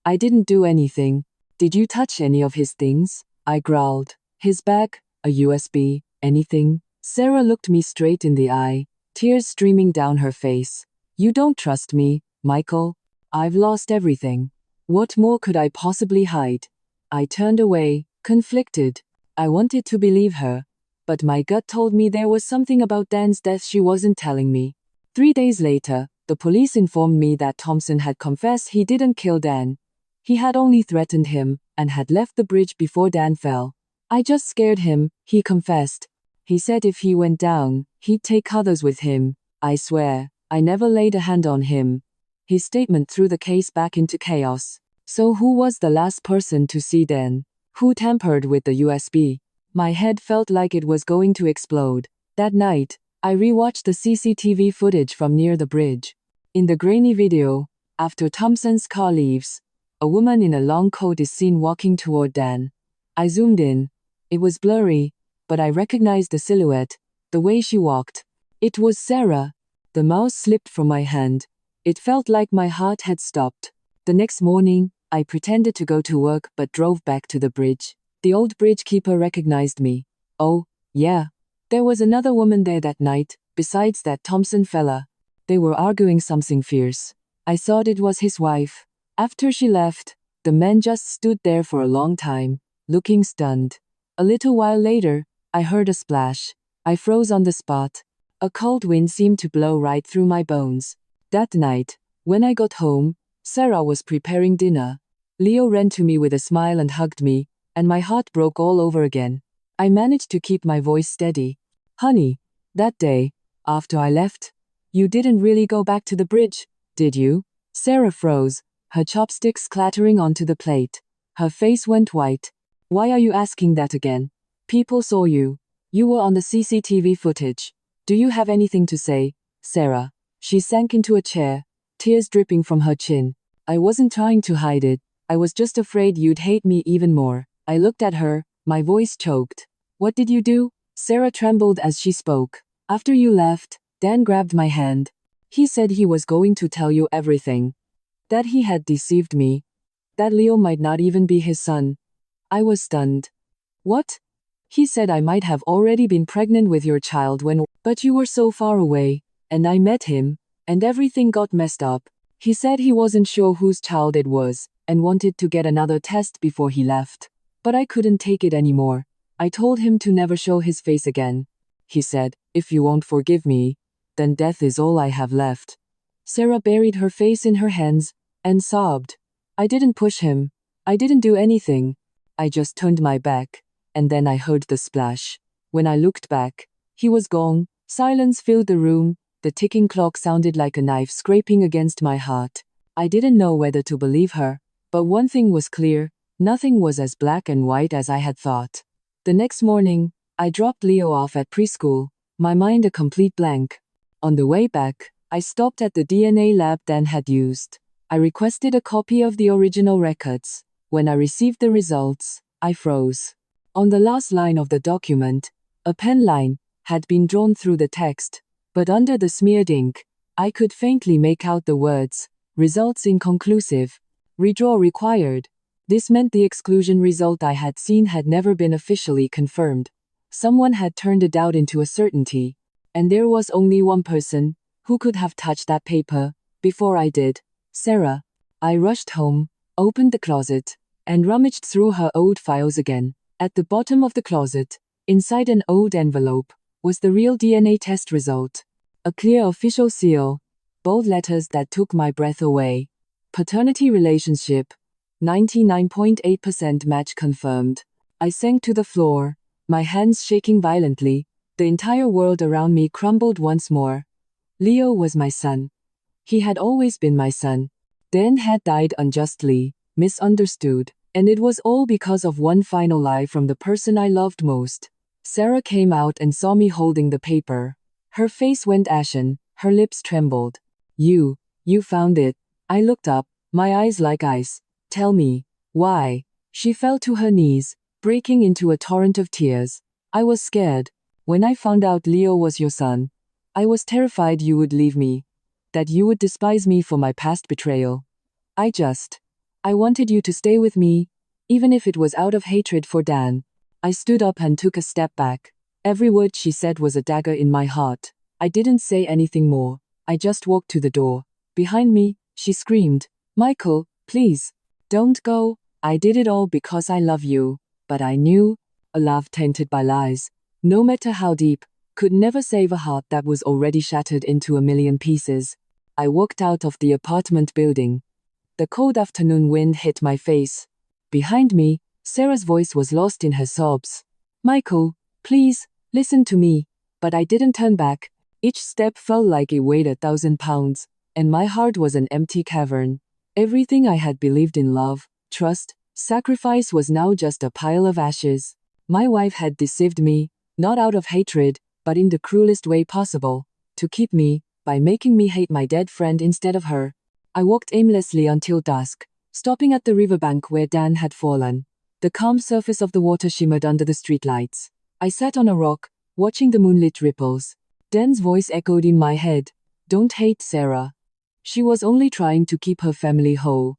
Speaker 1: I didn't do anything." "Did you touch any of his things?" I growled. "His bag, a USB, anything?" Sarah looked me straight in the eye, tears streaming down her face. "You don't trust me, Michael? I've lost everything. What more could I possibly hide?" I turned away, conflicted. I wanted to believe her, but my gut told me there was something about Dan's death she wasn't telling me. 3 days later, the police informed me that Thompson had confessed he didn't kill Dan. He had only threatened him, and had left the bridge before Dan fell. "I just scared him," he confessed. He said if he went down, he'd take others with him. "I swear, I never laid a hand on him." His statement threw the case back into chaos. So who was the last person to see Dan? Who tampered with the USB? My head felt like it was going to explode. That night, I rewatched the CCTV footage from near the bridge. In the grainy video, after Thompson's car leaves, a woman in a long coat is seen walking toward Dan. I zoomed in. It was blurry, but I recognized the silhouette, the way she walked. It was Sarah. The mouse slipped from my hand. It felt like my heart had stopped. The next morning, I pretended to go to work but drove back to the bridge. The old bridge keeper recognized me. "Oh, yeah. There was another woman there that night, besides that Thompson fella. They were arguing something fierce. I thought it was his wife." After she left, the man just stood there for a long time, looking stunned. A little while later, I heard a splash. I froze on the spot. A cold wind seemed to blow right through my bones. That night, when I got home, Sarah was preparing dinner. Leo ran to me with a smile and hugged me, and my heart broke all over again. I managed to keep my voice steady. "Honey, that day, after I left, you didn't really go back to the bridge, did you?" Sarah froze, her chopsticks clattering onto the plate. Her face went white. "Why are you asking that again? People saw you. You were on the CCTV footage. Do you have anything to say, Sarah?" She sank into a chair, tears dripping from her chin. "I wasn't trying to hide it. I was just afraid you'd hate me even more." I looked at her, my voice choked. "What did you do?" Sarah trembled as she spoke. "After you left, Dan grabbed my hand. He said he was going to tell you everything. That he had deceived me. That Leo might not even be his son." I was stunned. "What?" "He said I might have already been pregnant with your child but you were so far away, and I met him, and everything got messed up. He said he wasn't sure whose child it was, and wanted to get another test before he left. But I couldn't take it anymore. I told him to never show his face again. He said, if you won't forgive me, then death is all I have left." Sarah buried her face in her hands, and sobbed. "I didn't push him. I didn't do anything. I just turned my back, and then I heard the splash. When I looked back, he was gone." Silence filled the room. The ticking clock sounded like a knife scraping against my heart. I didn't know whether to believe her, but one thing was clear, nothing was as black and white as I had thought. The next morning, I dropped Leo off at preschool, my mind a complete blank. On the way back, I stopped at the DNA lab Dan had used. I requested a copy of the original records. When I received the results, I froze. On the last line of the document, a pen line had been drawn through the text, but under the smeared ink, I could faintly make out the words, "Results inconclusive. Redraw required." This meant the exclusion result I had seen had never been officially confirmed. Someone had turned a doubt into a certainty, and there was only one person who could have touched that paper before I did. Sarah. I rushed home, opened the closet, and rummaged through her old files again. At the bottom of the closet, inside an old envelope, was the real DNA test result. A clear official seal, bold letters that took my breath away. Paternity relationship. 99.8% match confirmed. I sank to the floor, my hands shaking violently. The entire world around me crumbled once more. Leo was my son. He had always been my son. Dan had died unjustly, misunderstood, and it was all because of one final lie from the person I loved most. Sarah came out and saw me holding the paper. Her face went ashen, her lips trembled. You found it." I looked up, My eyes like ice. Tell me, why? She fell to her knees, breaking into a torrent of tears. I was scared. When I found out Leo was your son, I was terrified you would leave me, that you would despise me for my past betrayal. I wanted you to stay with me, even if it was out of hatred for Dan. I stood up and took a step back. Every word she said was a dagger in my heart. I didn't say anything more. I just walked to the door. Behind me, she screamed, Michael, please, don't go. I did it all because I love you. But I knew, a love tainted by lies, no matter how deep, could never save a heart that was already shattered into a million pieces. I walked out of the apartment building. The cold afternoon wind hit my face. Behind me, Sarah's voice was lost in her sobs. Michael, please, listen to me. But I didn't turn back. Each step felt like it weighed 1,000 pounds, and my heart was an empty cavern. Everything I had believed in love, trust, sacrifice was now just a pile of ashes. My wife had deceived me, not out of hatred, but in the cruelest way possible, to keep me, by making me hate my dead friend instead of her. I walked aimlessly until dusk, stopping at the riverbank where Dan had fallen. The calm surface of the water shimmered under the streetlights. I sat on a rock, watching the moonlit ripples. Dan's voice echoed in my head. Don't hate Sarah. She was only trying to keep her family whole.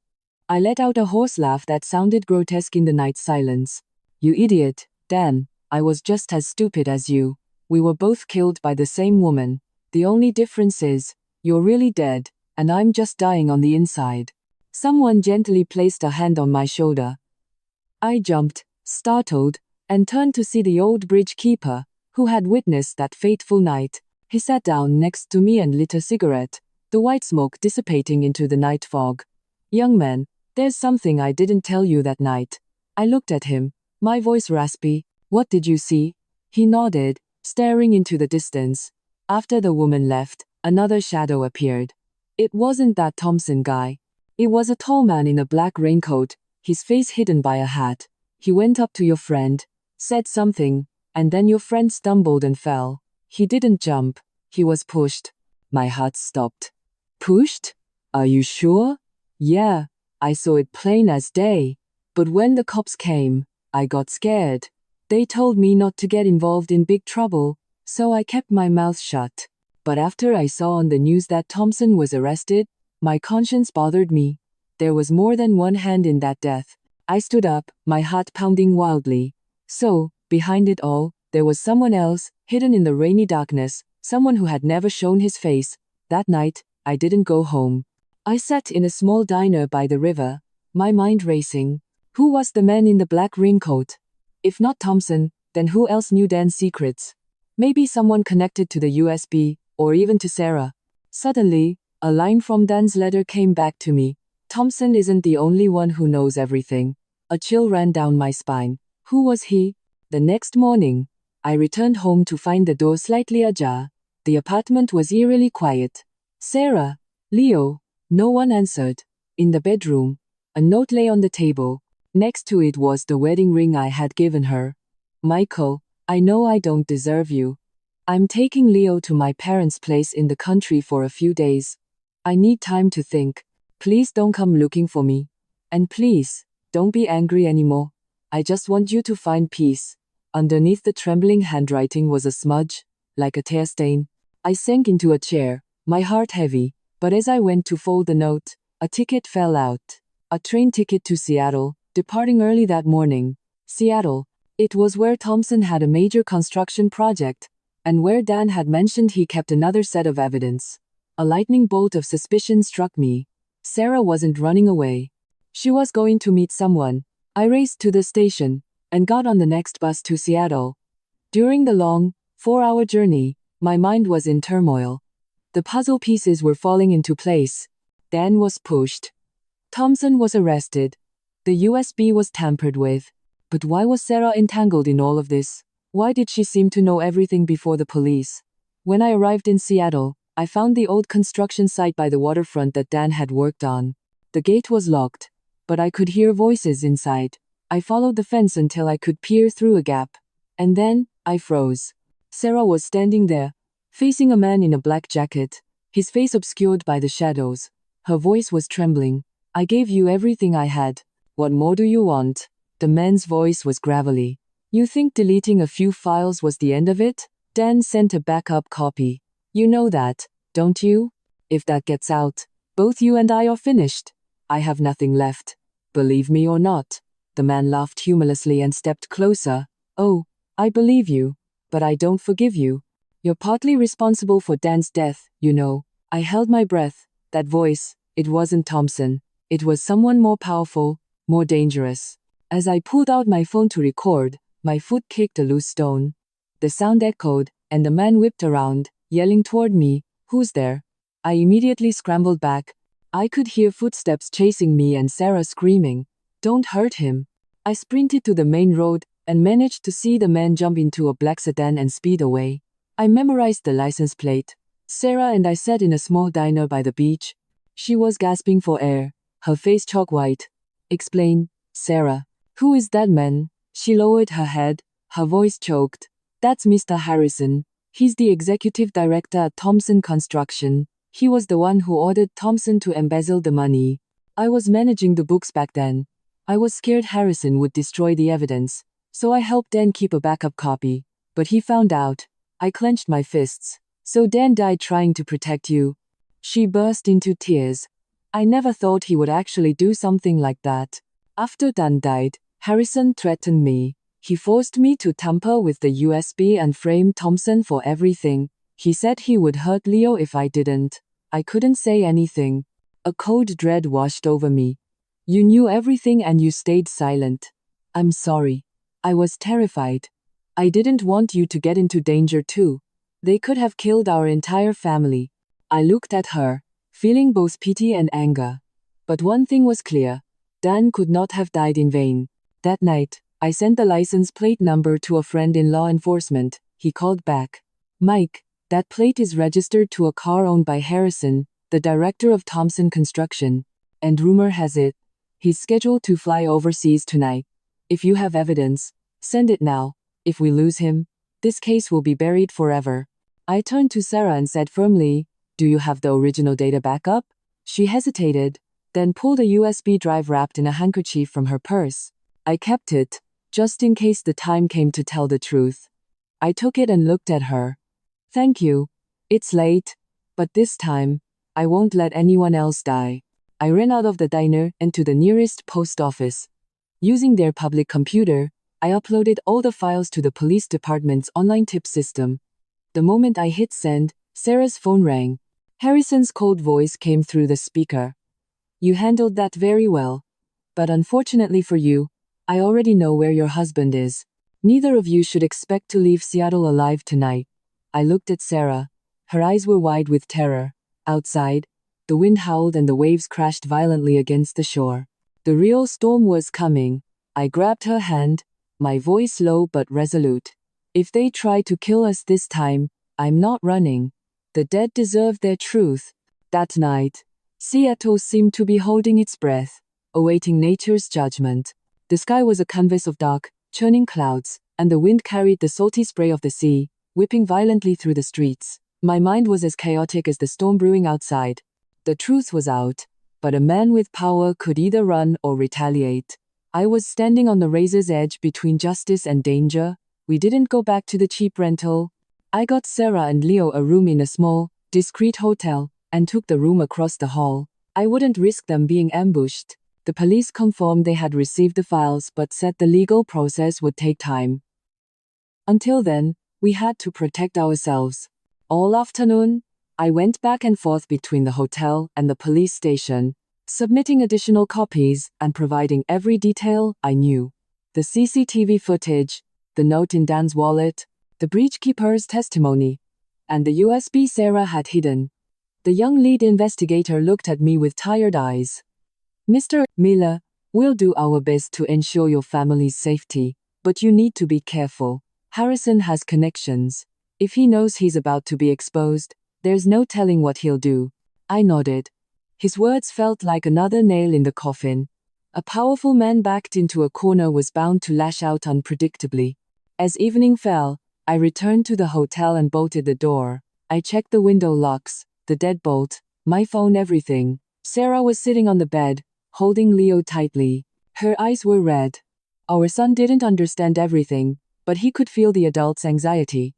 Speaker 1: I let out a hoarse laugh that sounded grotesque in the night silence. You idiot, Dan. I was just as stupid as you. We were both killed by the same woman. The only difference is, you're really dead, and I'm just dying on the inside. Someone gently placed a hand on my shoulder. I jumped, startled, and turned to see the old bridge keeper, who had witnessed that fateful night. He sat down next to me and lit a cigarette, the white smoke dissipating into the night fog. Young man, there's something I didn't tell you that night. I looked at him, my voice raspy. What did you see? He nodded, staring into the distance. After the woman left, another shadow appeared. It wasn't that Thompson guy. It was a tall man in a black raincoat, his face hidden by a hat. He went up to your friend, said something, and then your friend stumbled and fell. He didn't jump. He was pushed. My heart stopped. Pushed? Are you sure? Yeah, I saw it plain as day. But when the cops came, I got scared. They told me not to get involved in big trouble, so I kept my mouth shut. But after I saw on the news that Thompson was arrested, my conscience bothered me. There was more than one hand in that death. I stood up, my heart pounding wildly. So, behind it all, there was someone else, hidden in the rainy darkness, someone who had never shown his face. That night, I didn't go home. I sat in a small diner by the river, my mind racing. Who was the man in the black raincoat? If not Thompson, then who else knew Dan's secrets? Maybe someone connected to the USB, or even to Sarah. Suddenly, a line from Dan's letter came back to me. Thompson isn't the only one who knows everything. A chill ran down my spine. Who was he? The next morning, I returned home to find the door slightly ajar. The apartment was eerily quiet. Sarah, Leo, no one answered. In the bedroom, a note lay on the table. Next to it was the wedding ring I had given her. Michael, I know I don't deserve you. I'm taking Leo to my parents' place in the country for a few days. I need time to think. Please don't come looking for me. And please, don't be angry anymore. I just want you to find peace. Underneath the trembling handwriting was a smudge, like a tear stain. I sank into a chair, my heart heavy, but as I went to fold the note, a ticket fell out. A train ticket to Seattle, departing early that morning. Seattle. It was where Thompson had a major construction project, and where Dan had mentioned he kept another set of evidence. A lightning bolt of suspicion struck me. Sarah wasn't running away. She was going to meet someone. I raced to the station, and got on the next bus to Seattle. During the long, 4-hour journey, my mind was in turmoil. The puzzle pieces were falling into place. Dan was pushed. Thompson was arrested. The USB was tampered with. But why was Sarah entangled in all of this? Why did she seem to know everything before the police? When I arrived in Seattle, I found the old construction site by the waterfront that Dan had worked on. The gate was locked, but I could hear voices inside. I followed the fence until I could peer through a gap. And then, I froze. Sarah was standing there, facing a man in a black jacket, his face obscured by the shadows. Her voice was trembling. I gave you everything I had. What more do you want? The man's voice was gravelly. You think deleting a few files was the end of it? Dan sent a backup copy. You know that, don't you? If that gets out, both you and I are finished. I have nothing left. Believe me or not. The man laughed humorously and stepped closer. Oh, I believe you, but I don't forgive you. You're partly responsible for Dan's death, you know. I held my breath. That voice, it wasn't Thompson. It was someone more powerful, more dangerous. As I pulled out my phone to record, my foot kicked a loose stone. The sound echoed, and the man whipped around, yelling toward me, "Who's there?" I immediately scrambled back. I could hear footsteps chasing me and Sarah screaming, "Don't hurt him." I sprinted to the main road and managed to see the man jump into a black sedan and speed away. I memorized the license plate. Sarah and I sat in a small diner by the beach. She was gasping for air, her face chalk white. "Explain, Sarah. Who is that man?" She lowered her head, her voice choked. "That's Mr. Harrison. He's the executive director at Thompson Construction. He was the one who ordered Thompson to embezzle the money. I was managing the books back then. I was scared Harrison would destroy the evidence, so I helped Dan keep a backup copy. But he found out." I clenched my fists. "So Dan died trying to protect you?" She burst into tears. "I never thought he would actually do something like that. After Dan died, Harrison threatened me. He forced me to tamper with the USB and frame Thompson for everything. He said he would hurt Leo if I didn't." I couldn't say anything. A cold dread washed over me. "You knew everything and you stayed silent." "I'm sorry. I was terrified. I didn't want you to get into danger too. They could have killed our entire family." I looked at her, feeling both pity and anger. But one thing was clear. Dan could not have died in vain. That night, I sent the license plate number to a friend in law enforcement. He called back. "Mike, that plate is registered to a car owned by Harrison, the director of Thompson Construction. And rumor has it, he's scheduled to fly overseas tonight. If you have evidence, send it now. If we lose him, this case will be buried forever." I turned to Sarah and said firmly, "Do you have the original data backup?" She hesitated, then pulled a USB drive wrapped in a handkerchief from her purse. I kept it, just in case the time came to tell the truth. I took it and looked at her. "Thank you. It's late, but this time, I won't let anyone else die." I ran out of the diner and to the nearest post office. Using their public computer, I uploaded all the files to the police department's online tip system. The moment I hit send, Sarah's phone rang. Harrison's cold voice came through the speaker. "You handled that very well. But unfortunately for you, I already know where your husband is. Neither of you should expect to leave Seattle alive tonight." I looked at Sarah. Her eyes were wide with terror. Outside, the wind howled and the waves crashed violently against the shore. The real storm was coming. I grabbed her hand, my voice low but resolute. "If they try to kill us this time, I'm not running. The dead deserve their truth." That night, Seattle seemed to be holding its breath, awaiting nature's judgment. The sky was a canvas of dark, churning clouds, and the wind carried the salty spray of the sea, whipping violently through the streets. My mind was as chaotic as the storm brewing outside. The truth was out, but a man with power could either run or retaliate. I was standing on the razor's edge between justice and danger. We didn't go back to the cheap rental. I got Sarah and Leo a room in a small, discreet hotel, and took the room across the hall. I wouldn't risk them being ambushed. The police confirmed they had received the files but said the legal process would take time. Until then, we had to protect ourselves. All afternoon, I went back and forth between the hotel and the police station, submitting additional copies and providing every detail I knew. The CCTV footage, the note in Dan's wallet, the breachkeeper's testimony, and the USB Sarah had hidden. The young lead investigator looked at me with tired eyes. "Mr. Miller, we'll do our best to ensure your family's safety, but you need to be careful. Harrison has connections. If he knows he's about to be exposed, there's no telling what he'll do." I nodded. His words felt like another nail in the coffin. A powerful man backed into a corner was bound to lash out unpredictably. As evening fell, I returned to the hotel and bolted the door. I checked the window locks, the deadbolt, my phone, everything. Sarah was sitting on the bed, holding Leo tightly. Her eyes were red. Our son didn't understand everything, but he could feel the adult's anxiety.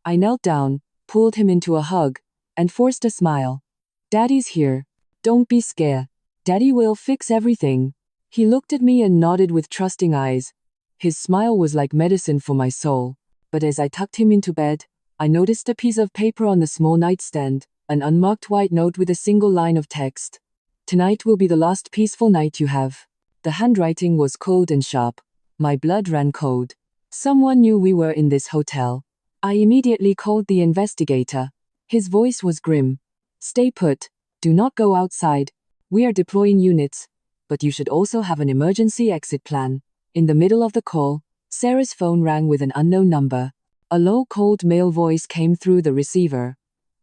Speaker 1: I knelt down, pulled him into a hug, and forced a smile. Daddy's here. Don't be scared. Daddy will fix everything. He looked at me and nodded with trusting eyes. His smile was like medicine for my soul. But as I tucked him into bed, I noticed a piece of paper on the small nightstand, an unmarked white note with a single line of text. Tonight will be the last peaceful night you have. The handwriting was cold and sharp. My blood ran cold. Someone knew we were in this hotel. I immediately called the investigator. His voice was grim. Stay put. Do not go outside. We are deploying units. But you should also have an emergency exit plan. In the middle of the call, Sarah's phone rang with an unknown number. A low, cold male voice came through the receiver.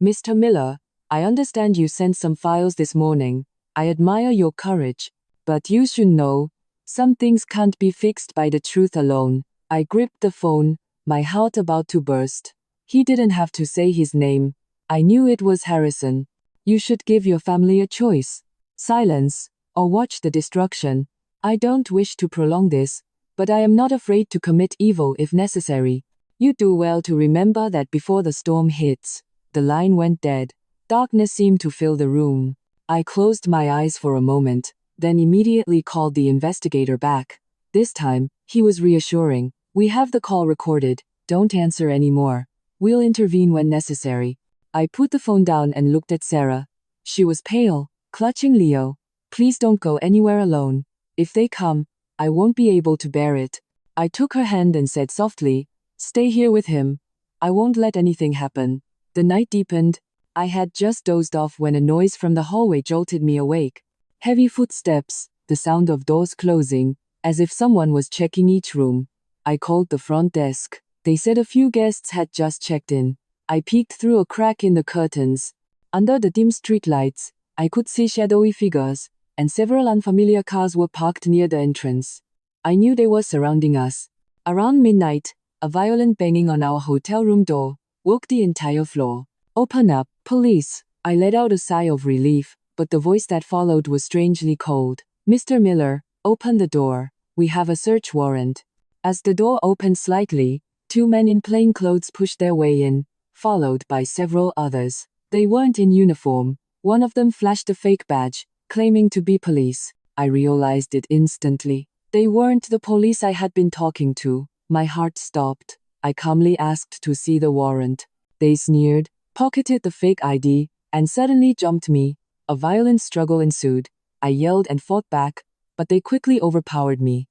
Speaker 1: Mr. Miller, I understand you sent some files this morning. I admire your courage. But you should know, some things can't be fixed by the truth alone. I gripped the phone, my heart about to burst. He didn't have to say his name. I knew it was Harrison. You should give your family a choice. Silence, or watch the destruction. I don't wish to prolong this, but I am not afraid to commit evil if necessary. You do well to remember that before the storm hits. The line went dead. Darkness seemed to fill the room. I closed my eyes for a moment, then immediately called the investigator back. This time, he was reassuring. We have the call recorded. Don't answer anymore. We'll intervene when necessary. I put the phone down and looked at Sarah. She was pale, clutching Leo. Please don't go anywhere alone. If they come, I won't be able to bear it. I took her hand and said softly, stay here with him. I won't let anything happen. The night deepened. I had just dozed off when a noise from the hallway jolted me awake. Heavy footsteps, the sound of doors closing, as if someone was checking each room. I called the front desk. They said a few guests had just checked in. I peeked through a crack in the curtains. Under the dim streetlights, I could see shadowy figures, and several unfamiliar cars were parked near the entrance. I knew they were surrounding us. Around midnight, a violent banging on our hotel room door woke the entire floor. Open up, police. I let out a sigh of relief, but the voice that followed was strangely cold. Mr. Miller, open the door. We have a search warrant. As the door opened slightly, two men in plain clothes pushed their way in, followed by several others. They weren't in uniform. One of them flashed a fake badge, claiming to be police. I realized it instantly. They weren't the police I had been talking to. My heart stopped. I calmly asked to see the warrant. They sneered, pocketed the fake ID, and suddenly jumped me. A violent struggle ensued. I yelled and fought back, but they quickly overpowered me.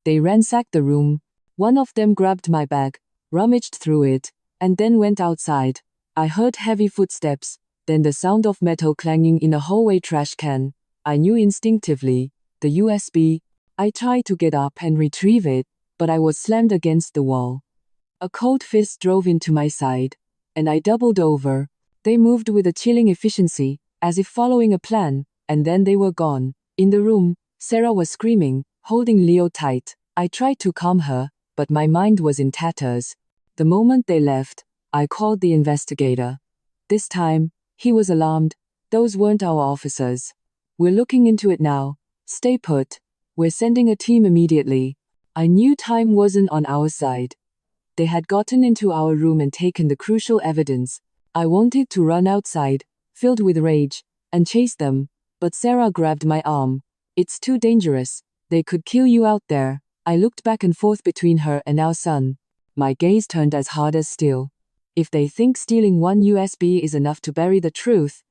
Speaker 1: They ransacked the room. One of them grabbed my bag, rummaged through it, and then went outside. I heard heavy footsteps, then the sound of metal clanging in a hallway trash can. I knew instinctively. The USB. I tried to get up and retrieve it, but I was slammed against the wall. A cold fist drove into my side, and I doubled over. They moved with a chilling efficiency, as if following a plan, and then they were gone. In the room, Sarah was screaming, holding Leo tight. I tried to calm her, but my mind was in tatters. The moment they left, I called the investigator. This time, he was alarmed. Those weren't our officers. We're looking into it now. Stay put. We're sending a team immediately. I knew time wasn't on our side. They had gotten into our room and taken the crucial evidence. I wanted to run outside, filled with rage, and chase them, but Sarah grabbed my arm. It's too dangerous. They could kill you out there. I looked back and forth between her and our son. My gaze turned as hard as steel. If they think stealing one USB is enough to bury the truth,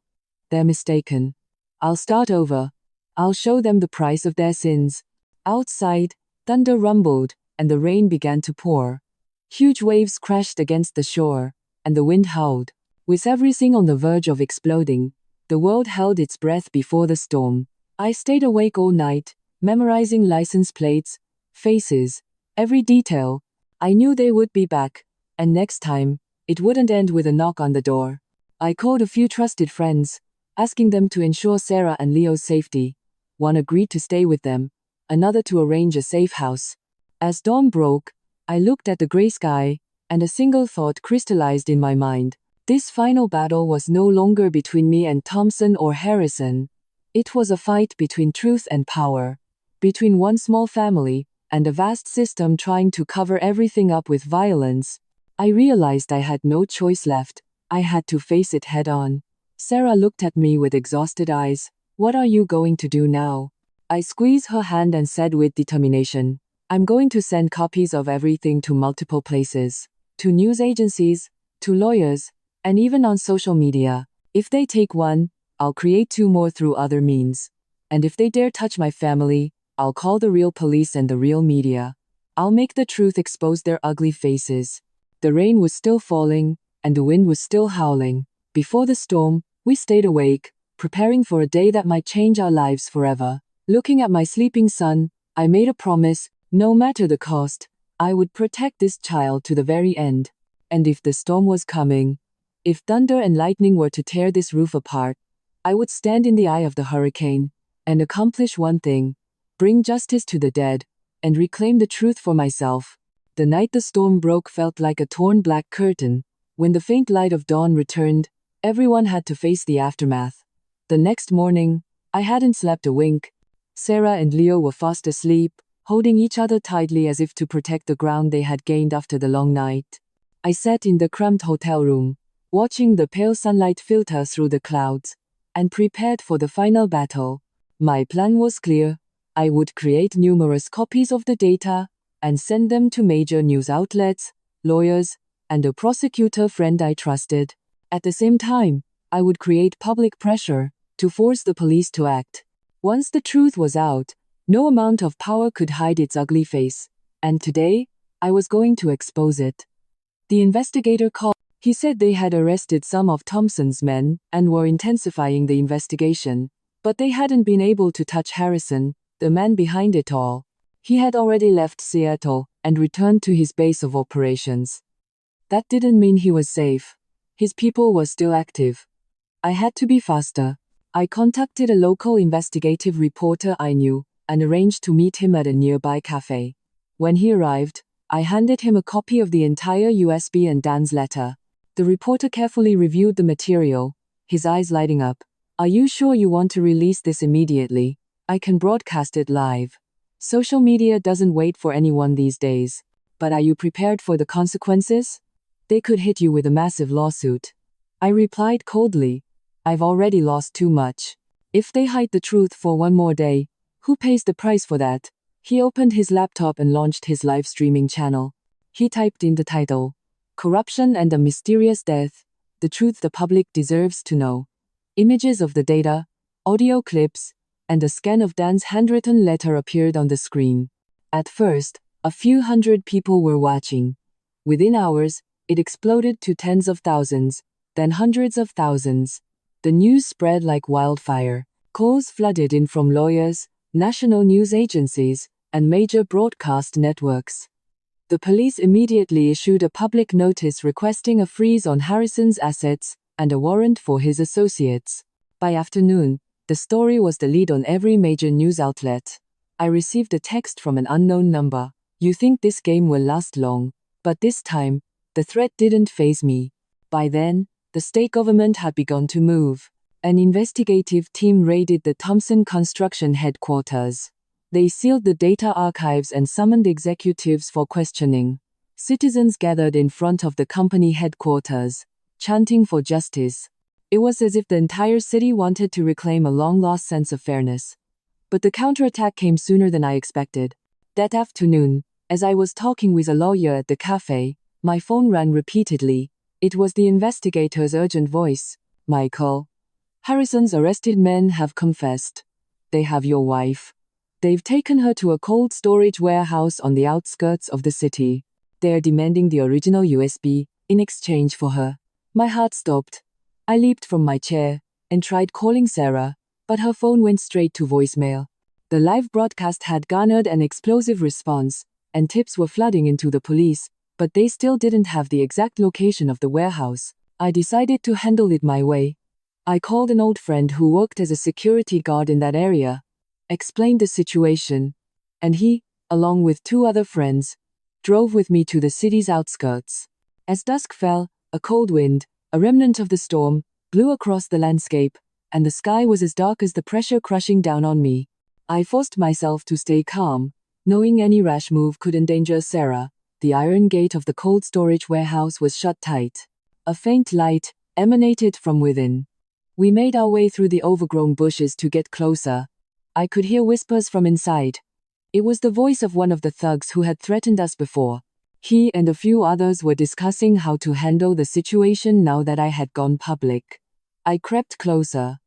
Speaker 1: they're mistaken. I'll start over. I'll show them the price of their sins. Outside, thunder rumbled, and the rain began to pour. Huge waves crashed against the shore, and the wind howled. With everything on the verge of exploding, the world held its breath before the storm. I stayed awake all night, memorizing license plates, faces, every detail. I knew they would be back, and next time, it wouldn't end with a knock on the door. I called a few trusted friends, asking them to ensure Sarah and Leo's safety. One agreed to stay with them, another to arrange a safe house. As dawn broke, I looked at the gray sky, and a single thought crystallized in my mind. This final battle was no longer between me and Thompson or Harrison. It was a fight between truth and power, between one small family and a vast system trying to cover everything up with violence. I realized I had no choice left. I had to face it head on. Sarah looked at me with exhausted eyes. "What are you going to do now?" I squeezed her hand and said with determination, "I'm going to send copies of everything to multiple places. To news agencies, to lawyers, and even on social media. If they take one, I'll create 2 more through other means. And if they dare touch my family, I'll call the real police and the real media. I'll make the truth expose their ugly faces." The rain was still falling, and the wind was still howling. Before the storm, we stayed awake, preparing for a day that might change our lives forever. Looking at my sleeping son, I made a promise: no matter the cost, I would protect this child to the very end. And if the storm was coming, if thunder and lightning were to tear this roof apart, I would stand in the eye of the hurricane and accomplish one thing: bring justice to the dead and reclaim the truth for myself. The night the storm broke felt like a torn black curtain. When the faint light of dawn returned, everyone had to face the aftermath. The next morning, I hadn't slept a wink. Sarah and Leo were fast asleep, holding each other tightly as if to protect the ground they had gained after the long night. I sat in the cramped hotel room, watching the pale sunlight filter through the clouds, and prepared for the final battle. My plan was clear. I would create numerous copies of the data and send them to major news outlets, lawyers, and a prosecutor friend I trusted. At the same time, I would create public pressure to force the police to act. Once the truth was out, no amount of power could hide its ugly face, and today, I was going to expose it. The investigator called. He said they had arrested some of Thompson's men and were intensifying the investigation, but they hadn't been able to touch Harrison, the man behind it all. He had already left Seattle and returned to his base of operations. That didn't mean he was safe. His people were still active. I had to be faster. I contacted a local investigative reporter I knew and arranged to meet him at a nearby cafe. When he arrived, I handed him a copy of the entire USB and Dan's letter. The reporter carefully reviewed the material, his eyes lighting up. "Are you sure you want to release this immediately? I can broadcast it live. Social media doesn't wait for anyone these days. But are you prepared for the consequences? They could hit you with a massive lawsuit." I replied coldly, "I've already lost too much. If they hide the truth for one more day, who pays the price for that?" He opened his laptop and launched his live streaming channel. He typed in the title: "Corruption and a Mysterious Death, the Truth the Public Deserves to Know." Images of the data, audio clips, and a scan of Dan's handwritten letter appeared on the screen. At first, a few hundred people were watching. Within hours, it exploded to tens of thousands, then hundreds of thousands. The news spread like wildfire. Calls flooded in from lawyers, national news agencies, and major broadcast networks. The police immediately issued a public notice requesting a freeze on Harrison's assets and a warrant for his associates. By afternoon, the story was the lead on every major news outlet. I received a text from an unknown number. "You think this game will last long?" But this time, the threat didn't faze me. By then, the state government had begun to move. An investigative team raided the Thompson construction headquarters. They sealed the data archives and summoned executives for questioning. Citizens gathered in front of the company headquarters, chanting for justice. It was as if the entire city wanted to reclaim a long-lost sense of fairness. But the counterattack came sooner than I expected. That afternoon, as I was talking with a lawyer at the cafe, my phone rang repeatedly. It was the investigator's urgent voice. "Michael, Harrison's arrested men have confessed. They have your wife. They've taken her to a cold storage warehouse on the outskirts of the city. They're demanding the original USB in exchange for her." My heart stopped. I leaped from my chair and tried calling Sarah, but her phone went straight to voicemail. The live broadcast had garnered an explosive response, and tips were flooding into the police, but they still didn't have the exact location of the warehouse. I decided to handle it my way. I called an old friend who worked as a security guard in that area, explained the situation, and he, along with 2 other friends, drove with me to the city's outskirts. As dusk fell, a cold wind, a remnant of the storm, blew across the landscape, and the sky was as dark as the pressure crushing down on me. I forced myself to stay calm, knowing any rash move could endanger Sarah. The iron gate of the cold storage warehouse was shut tight. A faint light emanated from within. We made our way through the overgrown bushes to get closer. I could hear whispers from inside. It was the voice of one of the thugs who had threatened us before. He and a few others were discussing how to handle the situation now that I had gone public. I crept closer.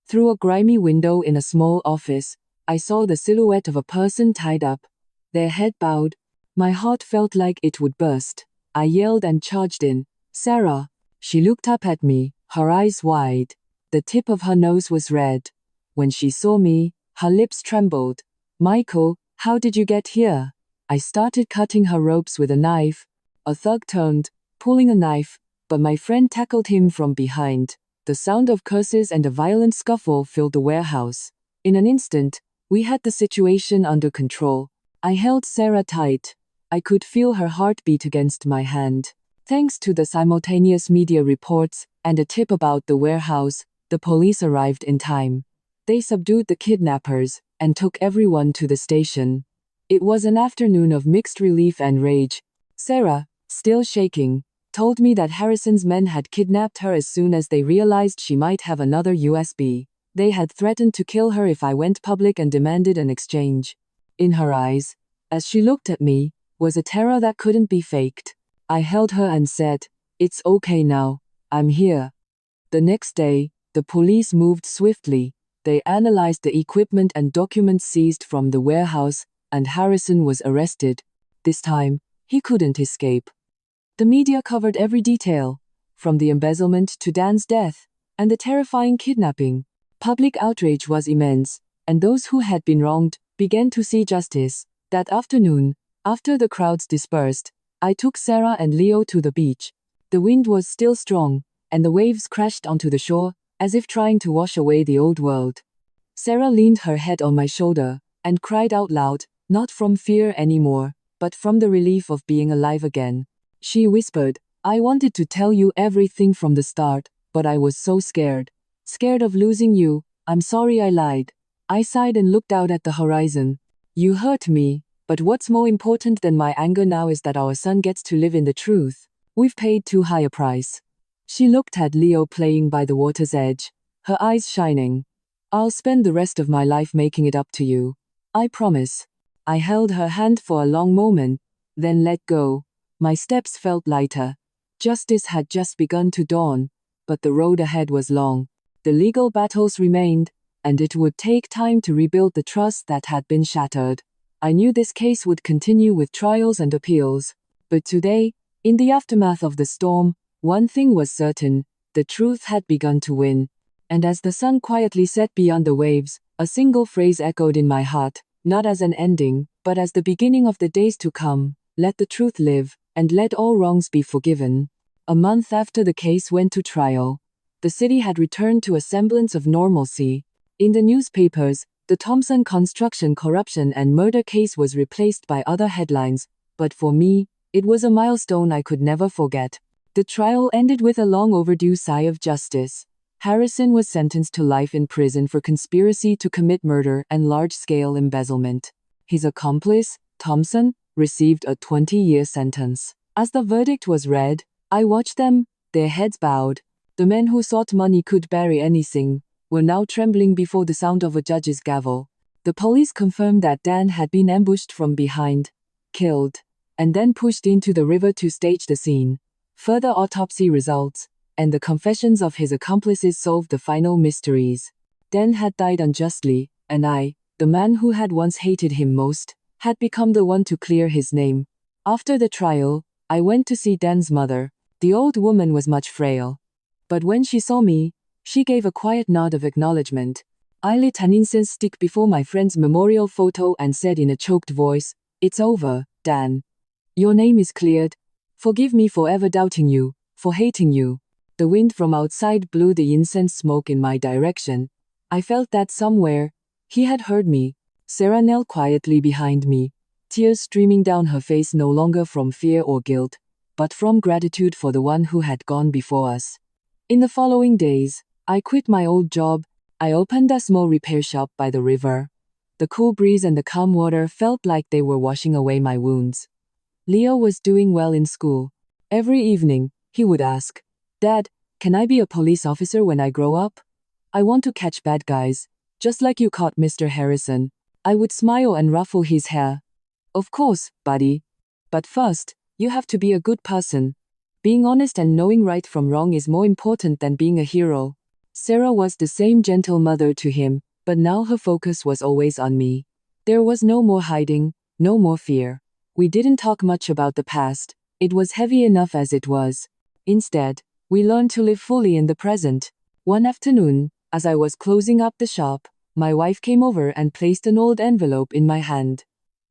Speaker 1: Through a grimy window in a small office, I saw the silhouette of a person tied up, their head bowed. My heart felt like it would burst. I yelled and charged in. "Sarah!" She looked up at me, her eyes wide. The tip of her nose was red. When she saw me, her lips trembled. "Michael, how did you get here?" I started cutting her ropes with a knife. A thug turned, pulling a knife, but my friend tackled him from behind. The sound of curses and a violent scuffle filled the warehouse. In an instant, we had the situation under control. I held Sarah tight. I could feel her heartbeat against my hand. Thanks to the simultaneous media reports and a tip about the warehouse, the police arrived in time. They subdued the kidnappers and took everyone to the station. It was an afternoon of mixed relief and rage. Sarah, still shaking, told me that Harrison's men had kidnapped her as soon as they realized she might have another USB. They had threatened to kill her if I went public and demanded an exchange. In her eyes, as she looked at me, was a terror that couldn't be faked. I held her and said, "It's okay now, I'm here." The next day, the police moved swiftly. They analyzed the equipment and documents seized from the warehouse, and Harrison was arrested. This time, he couldn't escape. The media covered every detail, from the embezzlement to Dan's death, and the terrifying kidnapping. Public outrage was immense, and those who had been wronged began to see justice. That afternoon, after the crowds dispersed, I took Sarah and Leo to the beach. The wind was still strong, and the waves crashed onto the shore, as if trying to wash away the old world. Sarah leaned her head on my shoulder and cried out loud, not from fear anymore, but from the relief of being alive again. She whispered, "I wanted to tell you everything from the start, but I was so scared. Scared of losing you. I'm sorry I lied." I sighed and looked out at the horizon. "You hurt me, but what's more important than my anger now is that our son gets to live in the truth. We've paid too high a price." She looked at Leo playing by the water's edge, her eyes shining. "I'll spend the rest of my life making it up to you. I promise." I held her hand for a long moment, then let go. My steps felt lighter. Justice had just begun to dawn, but the road ahead was long. The legal battles remained, and it would take time to rebuild the trust that had been shattered. I knew this case would continue with trials and appeals. But today, in the aftermath of the storm, one thing was certain: the truth had begun to win. And as the sun quietly set beyond the waves, a single phrase echoed in my heart, not as an ending, but as the beginning of the days to come: let the truth live, and let all wrongs be forgiven. A month after the case went to trial, the city had returned to a semblance of normalcy. In the newspapers, the Thompson construction corruption and murder case was replaced by other headlines, but for me, it was a milestone I could never forget. The trial ended with a long overdue sigh of justice. Harrison was sentenced to life in prison for conspiracy to commit murder and large-scale embezzlement. His accomplice, Thompson, received a 20-year sentence. As the verdict was read, I watched them, their heads bowed. The men who thought money could bury anything were now trembling before the sound of a judge's gavel. The police confirmed that Dan had been ambushed from behind, killed, and then pushed into the river to stage the scene. Further autopsy results and the confessions of his accomplices solved the final mysteries. Dan had died unjustly, and I, the man who had once hated him most, had become the one to clear his name. After the trial, I went to see Dan's mother. The old woman was much frail. But when she saw me, she gave a quiet nod of acknowledgement. I lit an incense stick before my friend's memorial photo and said in a choked voice, "It's over, Dan. Your name is cleared. Forgive me for ever doubting you, for hating you." The wind from outside blew the incense smoke in my direction. I felt that somewhere, he had heard me. Sarah knelt quietly behind me, tears streaming down her face no longer from fear or guilt, but from gratitude for the one who had gone before us. In the following days, I quit my old job I opened a small repair shop by the river. The cool breeze and the calm water felt like they were washing away my wounds. Leo was doing well in school. Every evening, he would ask, "Dad, can I be a police officer when I grow up? I want to catch bad guys, just like you caught Mr. Harrison." I would smile and ruffle his hair. "Of course, buddy. But first, you have to be a good person. Being honest and knowing right from wrong is more important than being a hero." Sarah was the same gentle mother to him, but now her focus was always on me. There was no more hiding, no more fear. We didn't talk much about the past. It was heavy enough as it was. Instead, we learned to live fully in the present. One afternoon, as I was closing up the shop, my wife came over and placed an old envelope in my hand.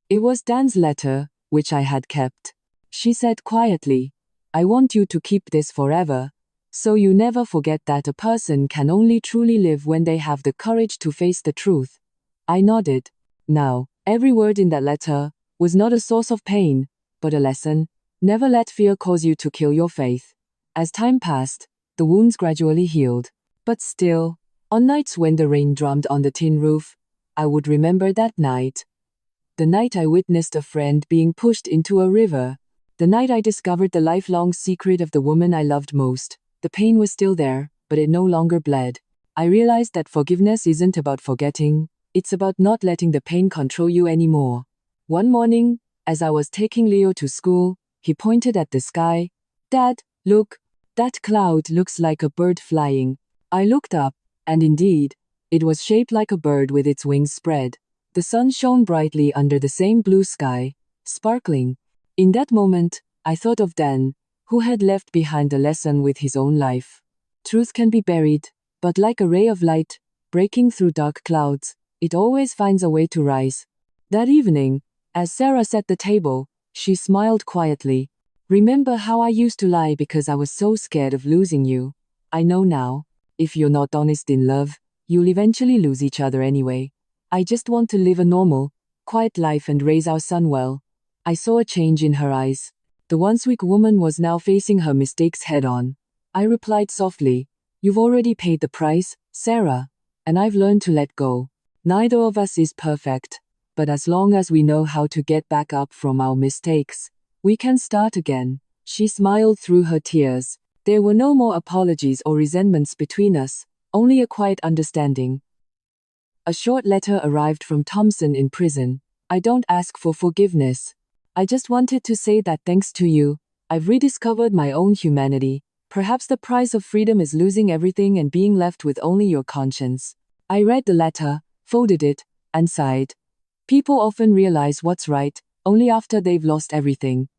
Speaker 1: It was Dan's letter, which I had kept. She said quietly, "I want you to keep this forever, so you never forget that a person can only truly live when they have the courage to face the truth." I nodded. Now, every word in that letter was not a source of pain, but a lesson. Never let fear cause you to kill your faith. As time passed, the wounds gradually healed. But still, on nights when the rain drummed on the tin roof, I would remember that night. The night I witnessed a friend being pushed into a river. The night I discovered the lifelong secret of the woman I loved most. The pain was still there, but it no longer bled. I realized that forgiveness isn't about forgetting, it's about not letting the pain control you anymore. One morning, as I was taking Leo to school, he pointed at the sky. "Dad, look, that cloud looks like a bird flying." I looked up, and indeed, it was shaped like a bird with its wings spread. The sun shone brightly under the same blue sky, sparkling. In that moment, I thought of Dan, who had left behind a lesson with his own life. Truth can be buried, but like a ray of light, breaking through dark clouds, it always finds a way to rise. That evening, as Sarah set the table, she smiled quietly. "Remember how I used to lie because I was so scared of losing you? I know now, if you're not honest in love, you'll eventually lose each other anyway. I just want to live a normal, quiet life and raise our son well." I saw a change in her eyes. The once weak woman was now facing her mistakes head on. I replied softly, "You've already paid the price, Sarah, and I've learned to let go. Neither of us is perfect, but as long as we know how to get back up from our mistakes, we can start again." She smiled through her tears. There were no more apologies or resentments between us, only a quiet understanding. A short letter arrived from Thompson in prison. "I don't ask for forgiveness. I just wanted to say that thanks to you, I've rediscovered my own humanity. Perhaps the price of freedom is losing everything and being left with only your conscience." I read the letter, folded it, and sighed. People often realize what's right only after they've lost everything.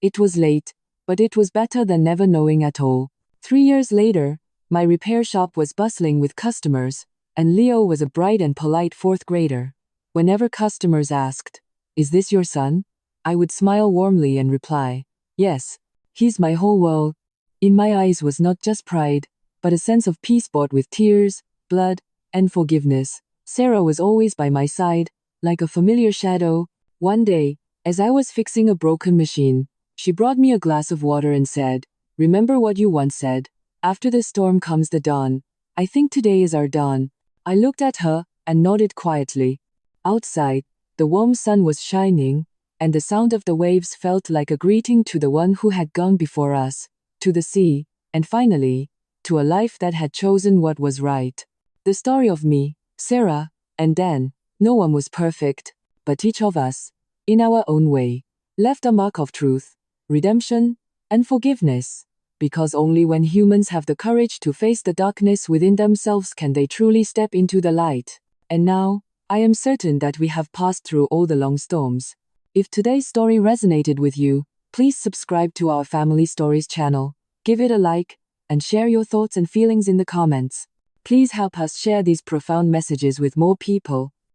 Speaker 1: It was late, but it was better than never knowing at all. 3 years later, my repair shop was bustling with customers, and Leo was a bright and polite fourth grader. Whenever customers asked, "Is this your son?" I would smile warmly and reply, "Yes, he's my whole world." In my eyes was not just pride, but a sense of peace bought with tears, blood, and forgiveness. Sarah was always by my side, like a familiar shadow. One day, as I was fixing a broken machine, she brought me a glass of water and said, "Remember what you once said, after the storm comes the dawn. I think today is our dawn." I looked at her and nodded quietly. Outside, the warm sun was shining, and the sound of the waves felt like a greeting to the one who had gone before us, to the sea, and finally, to a life that had chosen what was right. The story of me, Sarah, and Dan, no one was perfect, but each of us, in our own way, left a mark of truth, redemption, and forgiveness. Because only when humans have the courage to face the darkness within themselves can they truly step into the light. And now, I am certain that we have passed through all the long storms. If today's story resonated with you, please subscribe to our Family Stories channel, give it a like, and share your thoughts and feelings in the comments. Please help us share these profound messages with more people,